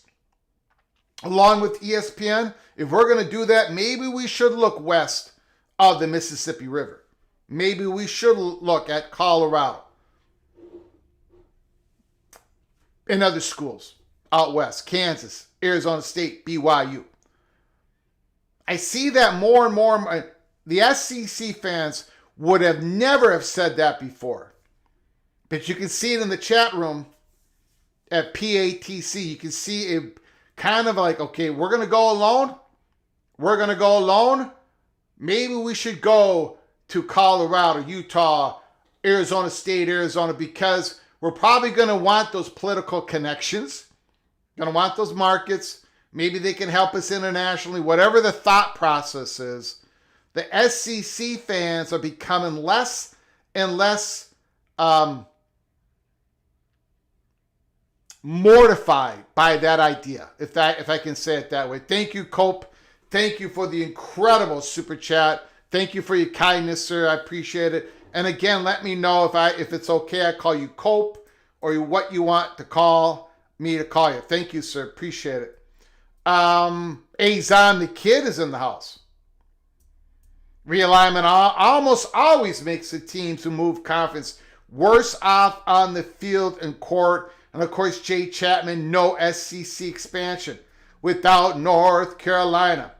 along with ESPN, if we're going to do that, maybe we should look west of the Mississippi River. Maybe we should look at Colorado and other schools out west, Kansas, Arizona State, BYU. I see that more and more. The SEC fans would have never have said that before. But you can see it in the chat room at PATC. You can see it kind of like, okay, we're going to go alone. We're going to go alone. Maybe we should go to Colorado, Utah, Arizona State, Arizona, because we're probably going to want those political connections. Going to want those markets. Maybe they can help us internationally. Whatever the thought process is, the SEC fans are becoming less and less mortified by that idea, if I can say it that way. Thank you, Cope. Thank you for the incredible super chat. Thank you for your kindness, sir. I appreciate it. And again, let me know if it's okay I call you Cope or what you want to call me to call you. Thank you, sir. Appreciate it. Azon the Kid is in the house. Realignment almost always makes the teams who move conference worse off on the field and court. And of course, Jay Chapman, no SEC expansion without North Carolina.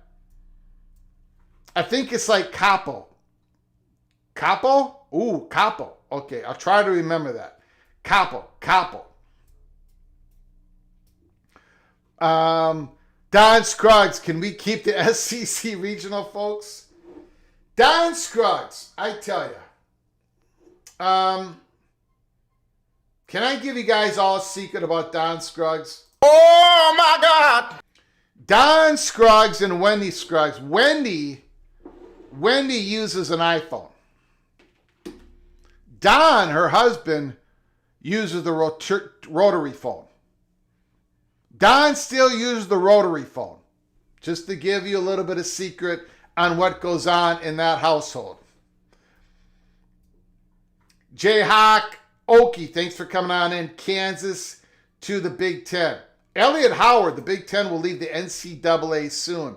I think it's like Capo. Capo? Ooh, Capo. Okay, I'll try to remember that. Capo. Don Scruggs, can we keep the SEC regional, folks? Don Scruggs, I tell you. Can I give you guys all a secret about Don Scruggs? Oh my God! Don Scruggs and Wendy Scruggs. Wendy uses an iPhone. Don, her husband, uses the rotary phone. Don still uses the rotary phone. Just to give you a little bit of secret on what goes on in that household. Jayhawk Okie, thanks for coming on in. Kansas to the Big Ten. Elliot Howard, the Big Ten will leave the NCAA soon.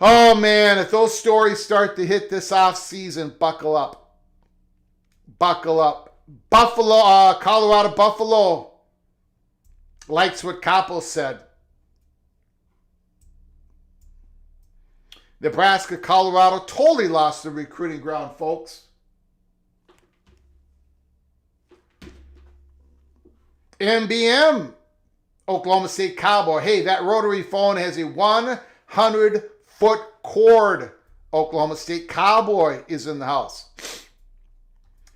Oh man, if those stories start to hit this offseason, buckle up. Buckle up. Buffalo, Colorado Buffalo likes what Capo said. Nebraska, Colorado totally lost the recruiting ground, folks. MBM, Oklahoma State Cowboy. Hey, that rotary phone has a 100-foot cord. Oklahoma State Cowboy is in the house.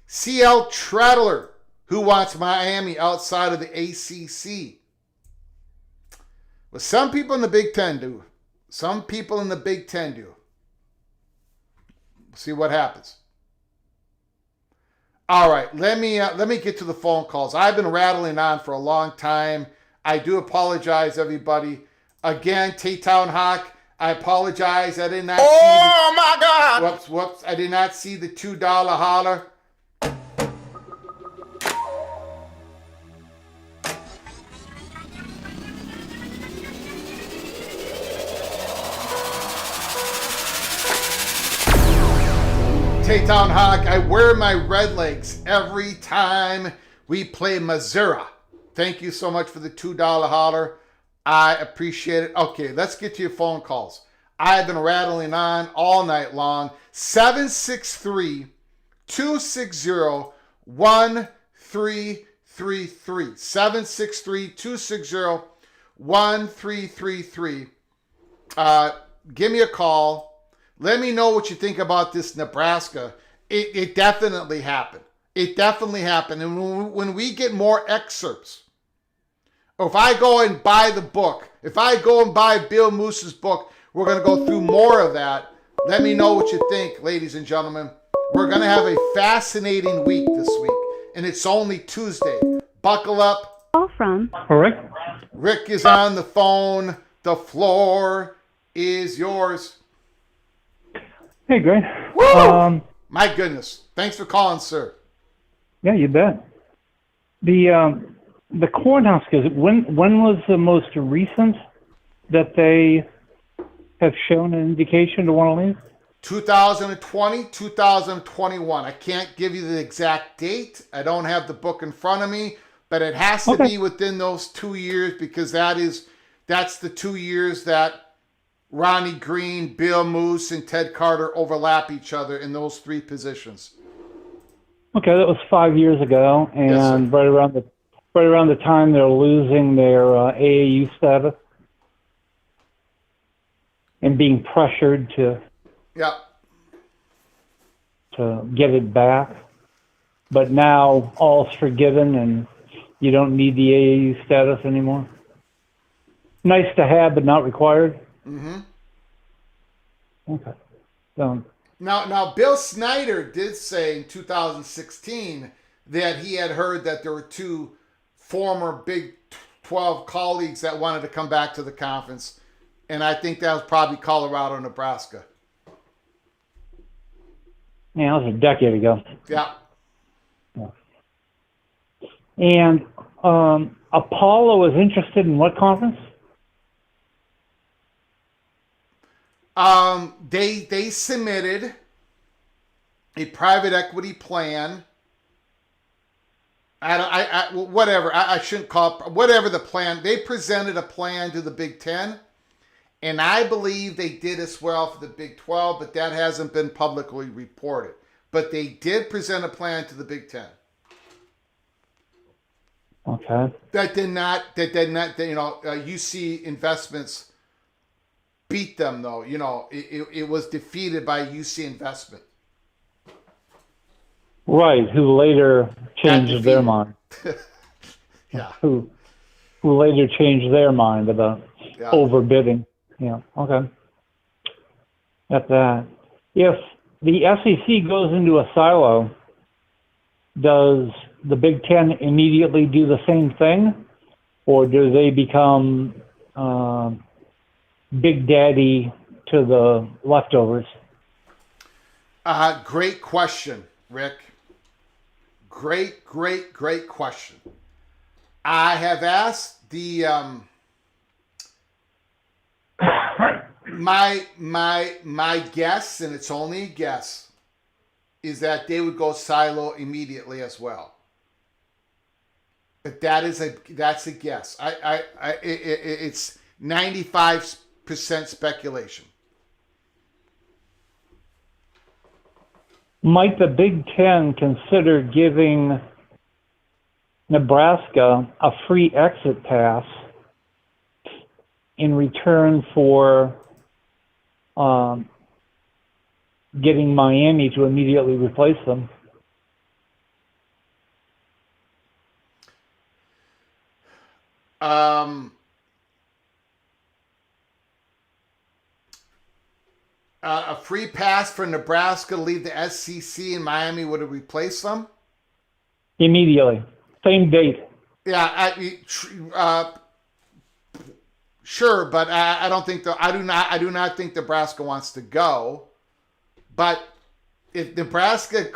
CL Treadler, who wants Miami outside of the ACC? Well, some people in the Big Ten do. Some people in the Big Ten do. See what happens. All right, let me get to the phone calls. I've been rattling on for a long time. I do apologize, everybody. Again, T-Town Hawk, I apologize. I did not see my God! Whoops. I did not see the $2 holler. T-Town Hawk, I wear my red legs every time we play Missouri. Thank you so much for the $2 holler. I appreciate it. Okay, let's get to your phone calls. I've been rattling on all night long. 763-260-1333. 763-260-1333. Give me a call. Let me know what you think about this Nebraska. It definitely happened. It definitely happened. And when we get more excerpts, or if I go and buy the book, if I go and buy Bill Moose's book, we're going to go through more of that. Let me know what you think, ladies and gentlemen. We're going to have a fascinating week this week. And it's only Tuesday. Buckle up. Call from Rick. Rick is on the phone. The floor is yours. Hey, Greg. Woo! My goodness. Thanks for calling, sir. Yeah, you bet. The Cornhuskers, when was the most recent that they have shown an indication to want to leave? 2020, 2021. I can't give you the exact date. I don't have the book in front of me, but it has to be within those 2 years because that's the 2 years that Ronnie Green, Bill Moose, and Ted Carter overlap each other in those three positions. Okay, that was 5 years ago, and yes, right around the time they're losing their AAU status and being pressured to get it back. But now all's forgiven, and you don't need the AAU status anymore. Nice to have, but not required. Mm-hmm. Okay. Now, Bill Snyder did say in 2016 that he had heard that there were two former Big 12 colleagues that wanted to come back to the conference, and I think that was probably Colorado and Nebraska. Yeah, that was a decade ago. Yeah. And Apollo is interested in what conference? They submitted a private equity plan. I shouldn't call it, whatever the plan. They presented a plan to the Big Ten, and I believe they did as well for the Big 12, but that hasn't been publicly reported. But they did present a plan to the Big Ten. Okay. That did not, UC Investments beat them, though. It was defeated by UC Investment. Right, who later changed their mind. Yeah. Who who later changed their mind about overbidding. Yeah, okay. At that. If the SEC goes into a silo, does the Big Ten immediately do the same thing? Or do they become Big Daddy to the leftovers? Great question, Rick. Great question. I have asked the my guess, and it's only a guess, is that they would go silo immediately as well. But that's a guess. It's 95% speculation. Might the Big Ten consider giving Nebraska a free exit pass in return for getting Miami to immediately replace them? A free pass for Nebraska to leave the SEC and Miami would have replaced them? Immediately. Same date. Yeah, sure, but I don't think I do not think Nebraska wants to go. But if Nebraska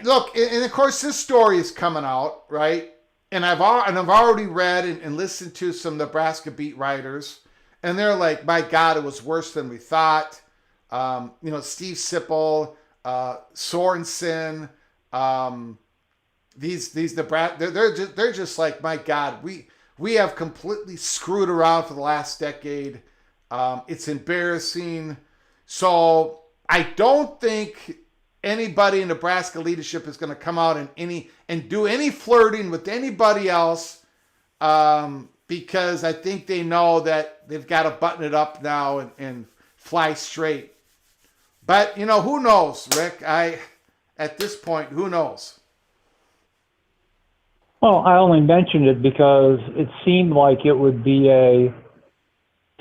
look, and of course this story is coming out, right? And I've already read and listened to some Nebraska beat writers, and they're like, "My God, it was worse than we thought." Steve Sipple, Sorensen, these Nebraska, they're just like, "My God, we have completely screwed around for the last decade. It's embarrassing." So I don't think anybody in Nebraska leadership is going to come out and do any flirting with anybody else, because I think they know that they've got to button it up now and fly straight. But who knows, Rick? At this point, who knows? Well, I only mentioned it because it seemed like it would be a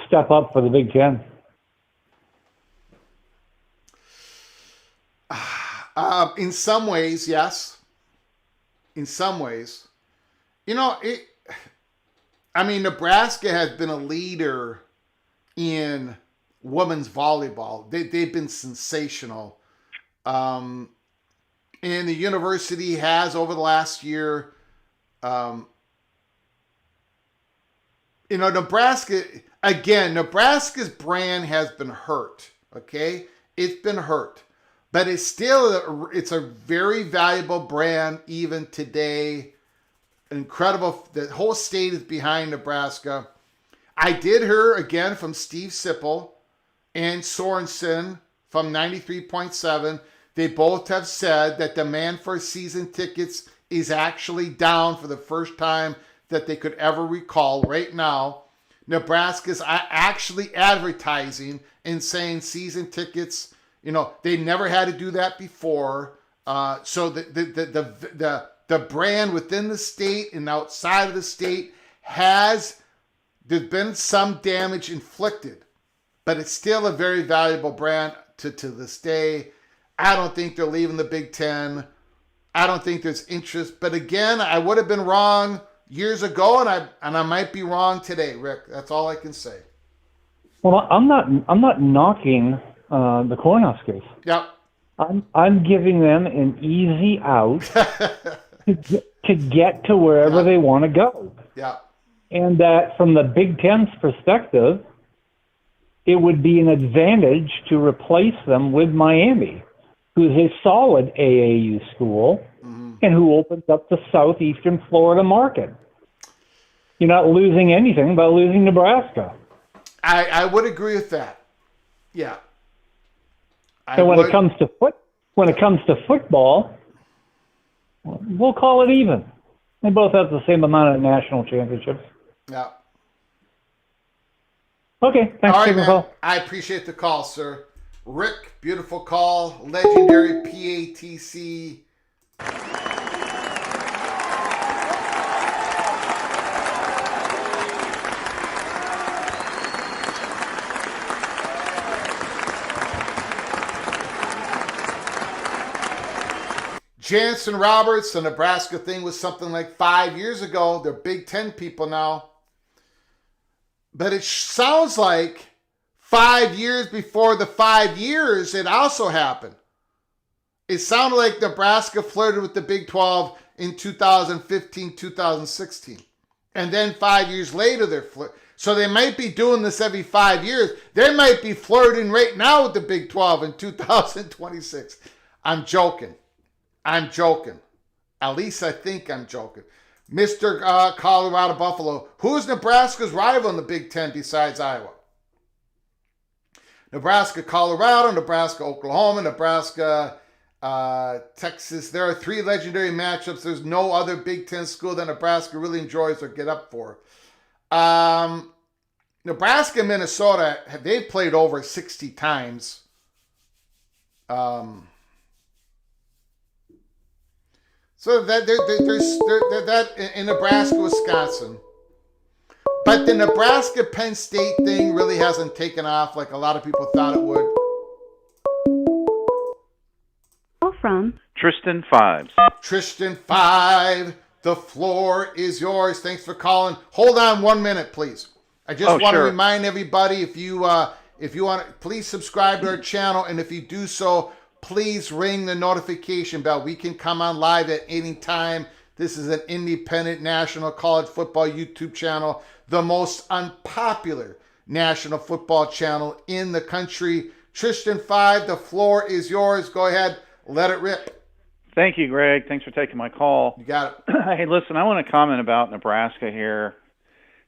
step up for the Big Ten. In some ways, yes. In some ways. Nebraska has been a leader in women's volleyball. They've been sensational. And the university has, over the last year, Nebraska's brand has been hurt. Okay? It's been hurt. But it's a very valuable brand even today. Incredible. The whole state is behind Nebraska. I did hear again from Steve Sipple and Sorensen from 93.7. They both have said that demand for season tickets is actually down for the first time that they could ever recall. Right now, Nebraska's actually advertising and saying season tickets. They never had to do that before. So the brand within the state and outside of the state there's been some damage inflicted, but it's still a very valuable brand to this day. I don't think they're leaving the Big Ten. I don't think there's interest. But again, I would have been wrong years ago, and I might be wrong today, Rick. That's all I can say. Well, I'm not knocking the Cornhuskers. Yep. I'm giving them an easy out to get to wherever they want to go. Yeah. And that from the Big Ten's perspective, it would be an advantage to replace them with Miami, who's a solid AAU school and who opens up the southeastern Florida market. You're not losing anything by losing Nebraska. I would agree with that. Yeah. And when it comes to football, we'll call it even. They both have the same amount of national championships. Yeah. Okay, thanks for the call. I appreciate the call, sir. Rick, beautiful call. Legendary PATC. Jansen Roberts, the Nebraska thing was something like 5 years ago. They're Big Ten people now. But it sounds like 5 years before the 5 years, it also happened. It sounded like Nebraska flirted with the Big 12 in 2015, 2016. And then 5 years later, they're flirting. So they might be doing this every 5 years. They might be flirting right now with the Big 12 in 2026. I'm joking. At least I think I'm joking. Mr. Colorado Buffalo, who's Nebraska's rival in the Big Ten besides Iowa? Nebraska, Colorado, Nebraska, Oklahoma, Nebraska, Texas. There are 3 legendary matchups. There's no other Big Ten school that Nebraska really enjoys or get up for. Nebraska and Minnesota, they've played over 60 times. So there's that in Nebraska, Wisconsin. But the Nebraska-Penn State thing really hasn't taken off like a lot of people thought it would. Call from Tristan 5. Tristan 5, the floor is yours. Thanks for calling. Hold on 1 minute, please. I just want to remind everybody, if you want to, please subscribe to our channel, and if you do so, please ring the notification bell. We can come on live at any time. This is an independent national college football YouTube channel, the most unpopular national football channel in the country. Tristan 5, the floor is yours. Go ahead, let it rip. Thank you, Greg. Thanks for taking my call. You got it. Hey, listen, I want to comment about Nebraska here.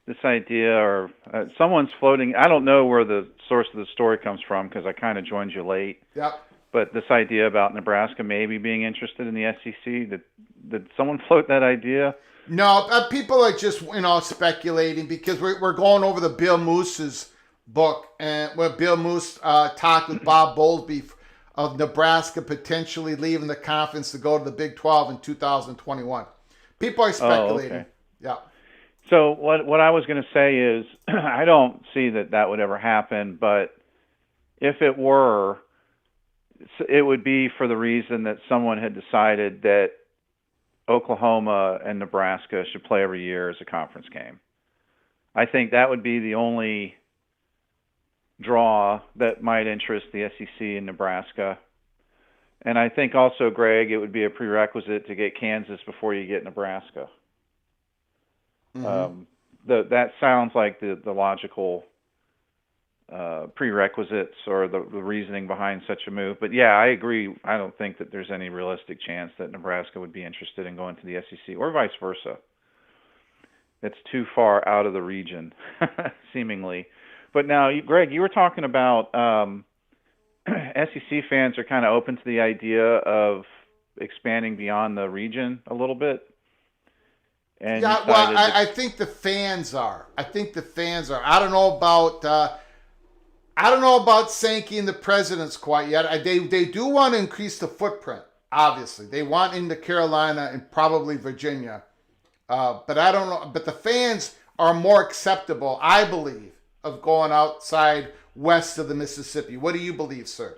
This idea, or someone's floating, I don't know where the source of the story comes from because I kind of joined you late. Yep. But this idea about Nebraska maybe being interested in the SEC, did someone float that idea? No, people are just speculating because we're going over the Bill Moose's book, and where Bill Moose talked with Bob Bowlesby of Nebraska potentially leaving the conference to go to the Big 12 in 2021. People are speculating. Oh, okay. Yeah. So what I was going to say is I don't see that would ever happen, but if it were, it would be for the reason that someone had decided that Oklahoma and Nebraska should play every year as a conference game. I think that would be the only draw that might interest the SEC in Nebraska. And I think also, Greg, it would be a prerequisite to get Kansas before you get Nebraska. Mm-hmm. That sounds like the logical prerequisites or the reasoning behind such a move. But yeah, I agree. I don't think that there's any realistic chance that Nebraska would be interested in going to the SEC or vice versa. It's too far out of the region, seemingly. But now, Greg, you were talking about SEC fans are kind of open to the idea of expanding beyond the region a little bit. And yeah, well, I think the fans are. I don't know about Sankey and the presidents quite yet. They do want to increase the footprint. Obviously, they want into Carolina and probably Virginia. But I don't know. But the fans are more acceptable, I believe, of going outside west of the Mississippi. What do you believe, sir?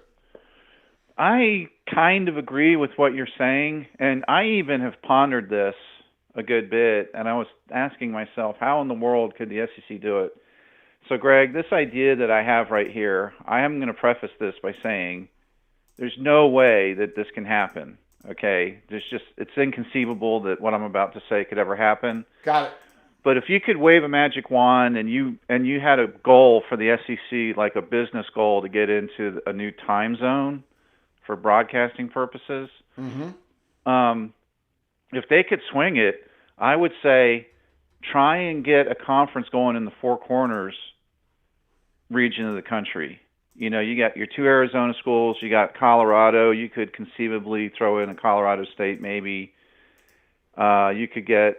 I kind of agree with what you're saying, and I even have pondered this a good bit, and I was asking myself, how in the world could the SEC do it? So, Greg, this idea that I have right here, I am going to preface this by saying there's no way that this can happen, okay? It's inconceivable that what I'm about to say could ever happen. Got it. But if you could wave a magic wand and you had a goal for the SEC, like a business goal to get into a new time zone for broadcasting purposes, mm-hmm. If they could swing it, I would say try and get a conference going in the Four Corners region of the country. You know, you got your 2 Arizona schools, you got Colorado, you could conceivably throw in a Colorado State maybe. You could get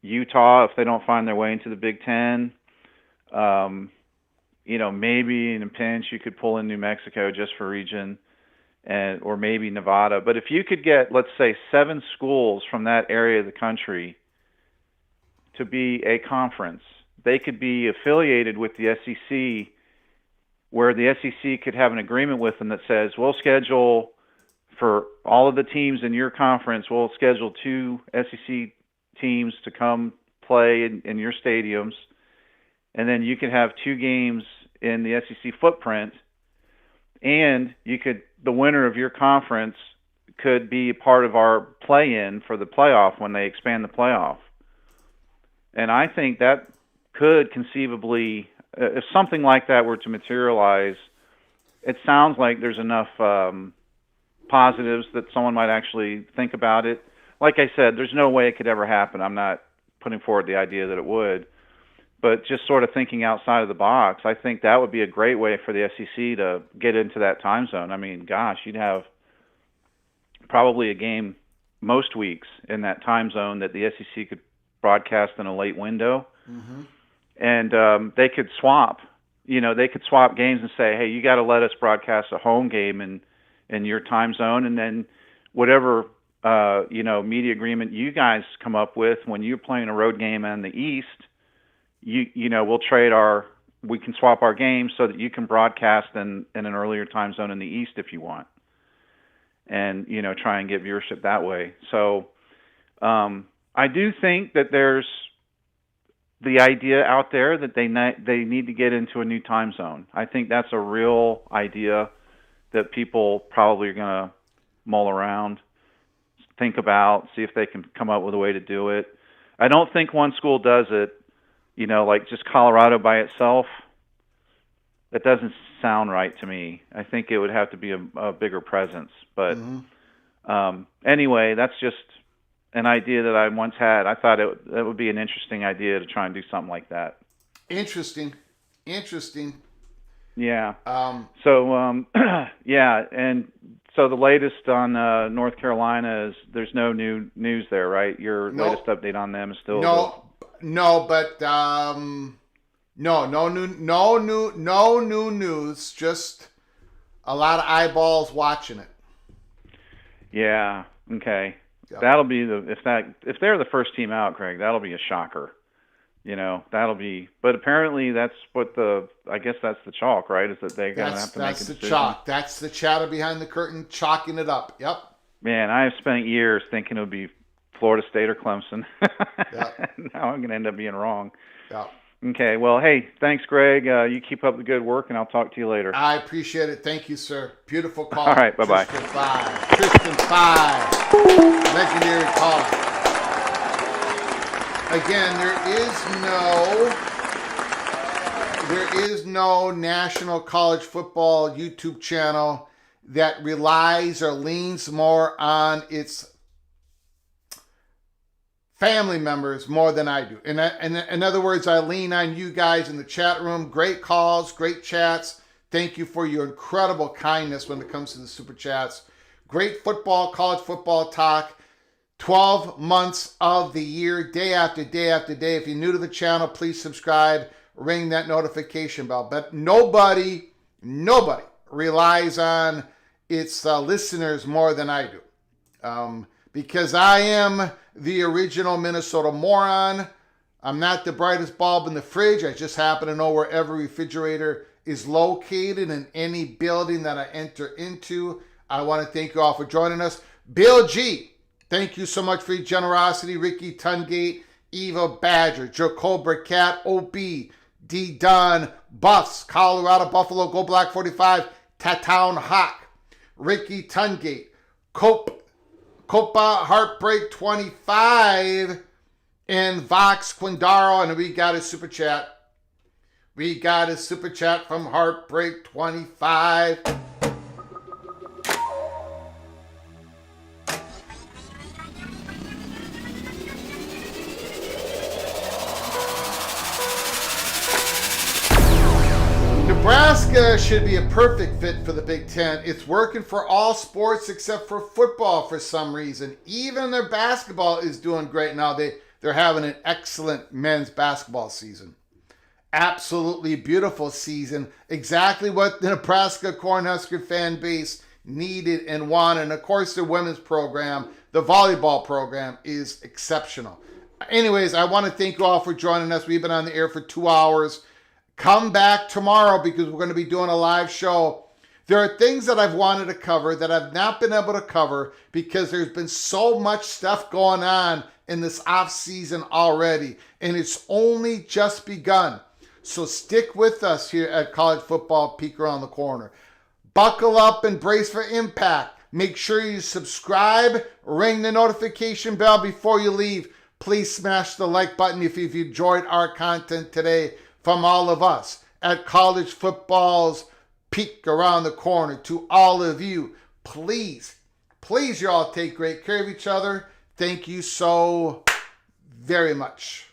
Utah if they don't find their way into the Big Ten. Maybe in a pinch you could pull in New Mexico just for region. Or maybe Nevada. But if you could get, let's say, 7 schools from that area of the country to be a conference, they could be affiliated with the SEC, where the SEC could have an agreement with them that says, we'll schedule for all of the teams in your conference, we'll schedule 2 SEC teams to come play in your stadiums, and then you could have 2 games in the SEC footprint, and the winner of your conference could be part of our play-in for the playoff when they expand the playoff. And I think that could conceivably, if something like that were to materialize, it sounds like there's enough positives that someone might actually think about it. Like I said, there's no way it could ever happen. I'm not putting forward the idea that it would. But just sort of thinking outside of the box, I think that would be a great way for the SEC to get into that time zone. I mean, gosh, you'd have probably a game most weeks in that time zone that the SEC could broadcast in a late window. Mm-hmm. And they could swap. They could swap games and say, hey, you got to let us broadcast a home game in your time zone, and then whatever media agreement you guys come up with when you're playing a road game in the East, we can swap our games so that you can broadcast in an earlier time zone in the East if you want, and try and get viewership that way. So I do think that there's the idea out there that they need to get into a new time zone. I think that's a real idea that people probably are going to mull around, think about, see if they can come up with a way to do it. I don't think one school does it, like just Colorado by itself. That doesn't sound right to me. I think it would have to be a bigger presence. But anyway, that's just an idea that I once had. I thought it would be an interesting idea to try and do something like that. Interesting. Yeah. Yeah, and so the latest on North Carolina is there's no new news there, right? Your latest update on them is still no new news. Just a lot of eyeballs watching it. Yeah. Okay. Yep. That'll be if they're the first team out, Craig, that'll be a shocker. That'll be. But apparently, that's what I guess that's the chalk, right? Is that they're going to have to make a decision. That's the chalk. That's the chatter behind the curtain, chalking it up. Yep. Man, I have spent years thinking it would be Florida State or Clemson. Yep. Now I'm going to end up being wrong. Yep. Okay. Well, hey, thanks, Greg. You keep up the good work, and I'll talk to you later. I appreciate it. Thank you, sir. Beautiful call. All right. Bye-bye. Tristan 5. Legendary call. Again, there is no National College Football YouTube channel that relies or leans more on its family members more than I do. In other words, I lean on you guys in the chat room. Great calls, great chats. Thank you for your incredible kindness when it comes to the super chats. Great football, college football talk. 12 months of the year, day after day after day. If you're new to the channel, please subscribe, ring that notification bell. But nobody relies on its listeners more than I do. Because I am the original Minnesota moron. I'm not the brightest bulb in the fridge. I just happen to know where every refrigerator is located in any building that I enter into. I want to thank you all for joining us. Bill G, thank you so much for your generosity. Ricky Tungate, Eva Badger, Jacobra Cat, OB, D Dunn, Buffs, Colorado, Buffalo, Go Black 45, Tatown Hawk, Ricky Tungate, Copa Heartbreak 25, and Vox Quindaro. And we got a super chat. From Heartbreak 25. Nebraska should be a perfect fit for the Big Ten. It's working for all sports except for football for some reason. Even their basketball is doing great now. They're having an excellent men's basketball season. Absolutely beautiful season. Exactly what the Nebraska Cornhusker fan base needed and wanted. And of course, the women's program, the volleyball program, is exceptional. Anyways, I want to thank you all for joining us. We've been on the air for 2 hours. Come back tomorrow because we're going to be doing a live show. There are things that I've wanted to cover that I've not been able to cover because there's been so much stuff going on in this off season already, and it's only just begun. So stick with us here at College Football Peek Around the Corner. Buckle up and brace for impact. Make sure you subscribe, ring the notification bell before you leave. Please smash the like button if you've enjoyed our content today from all of us at College Football's Peek Around the Corner. To all of you, please you all take great care of each other. Thank you so very much.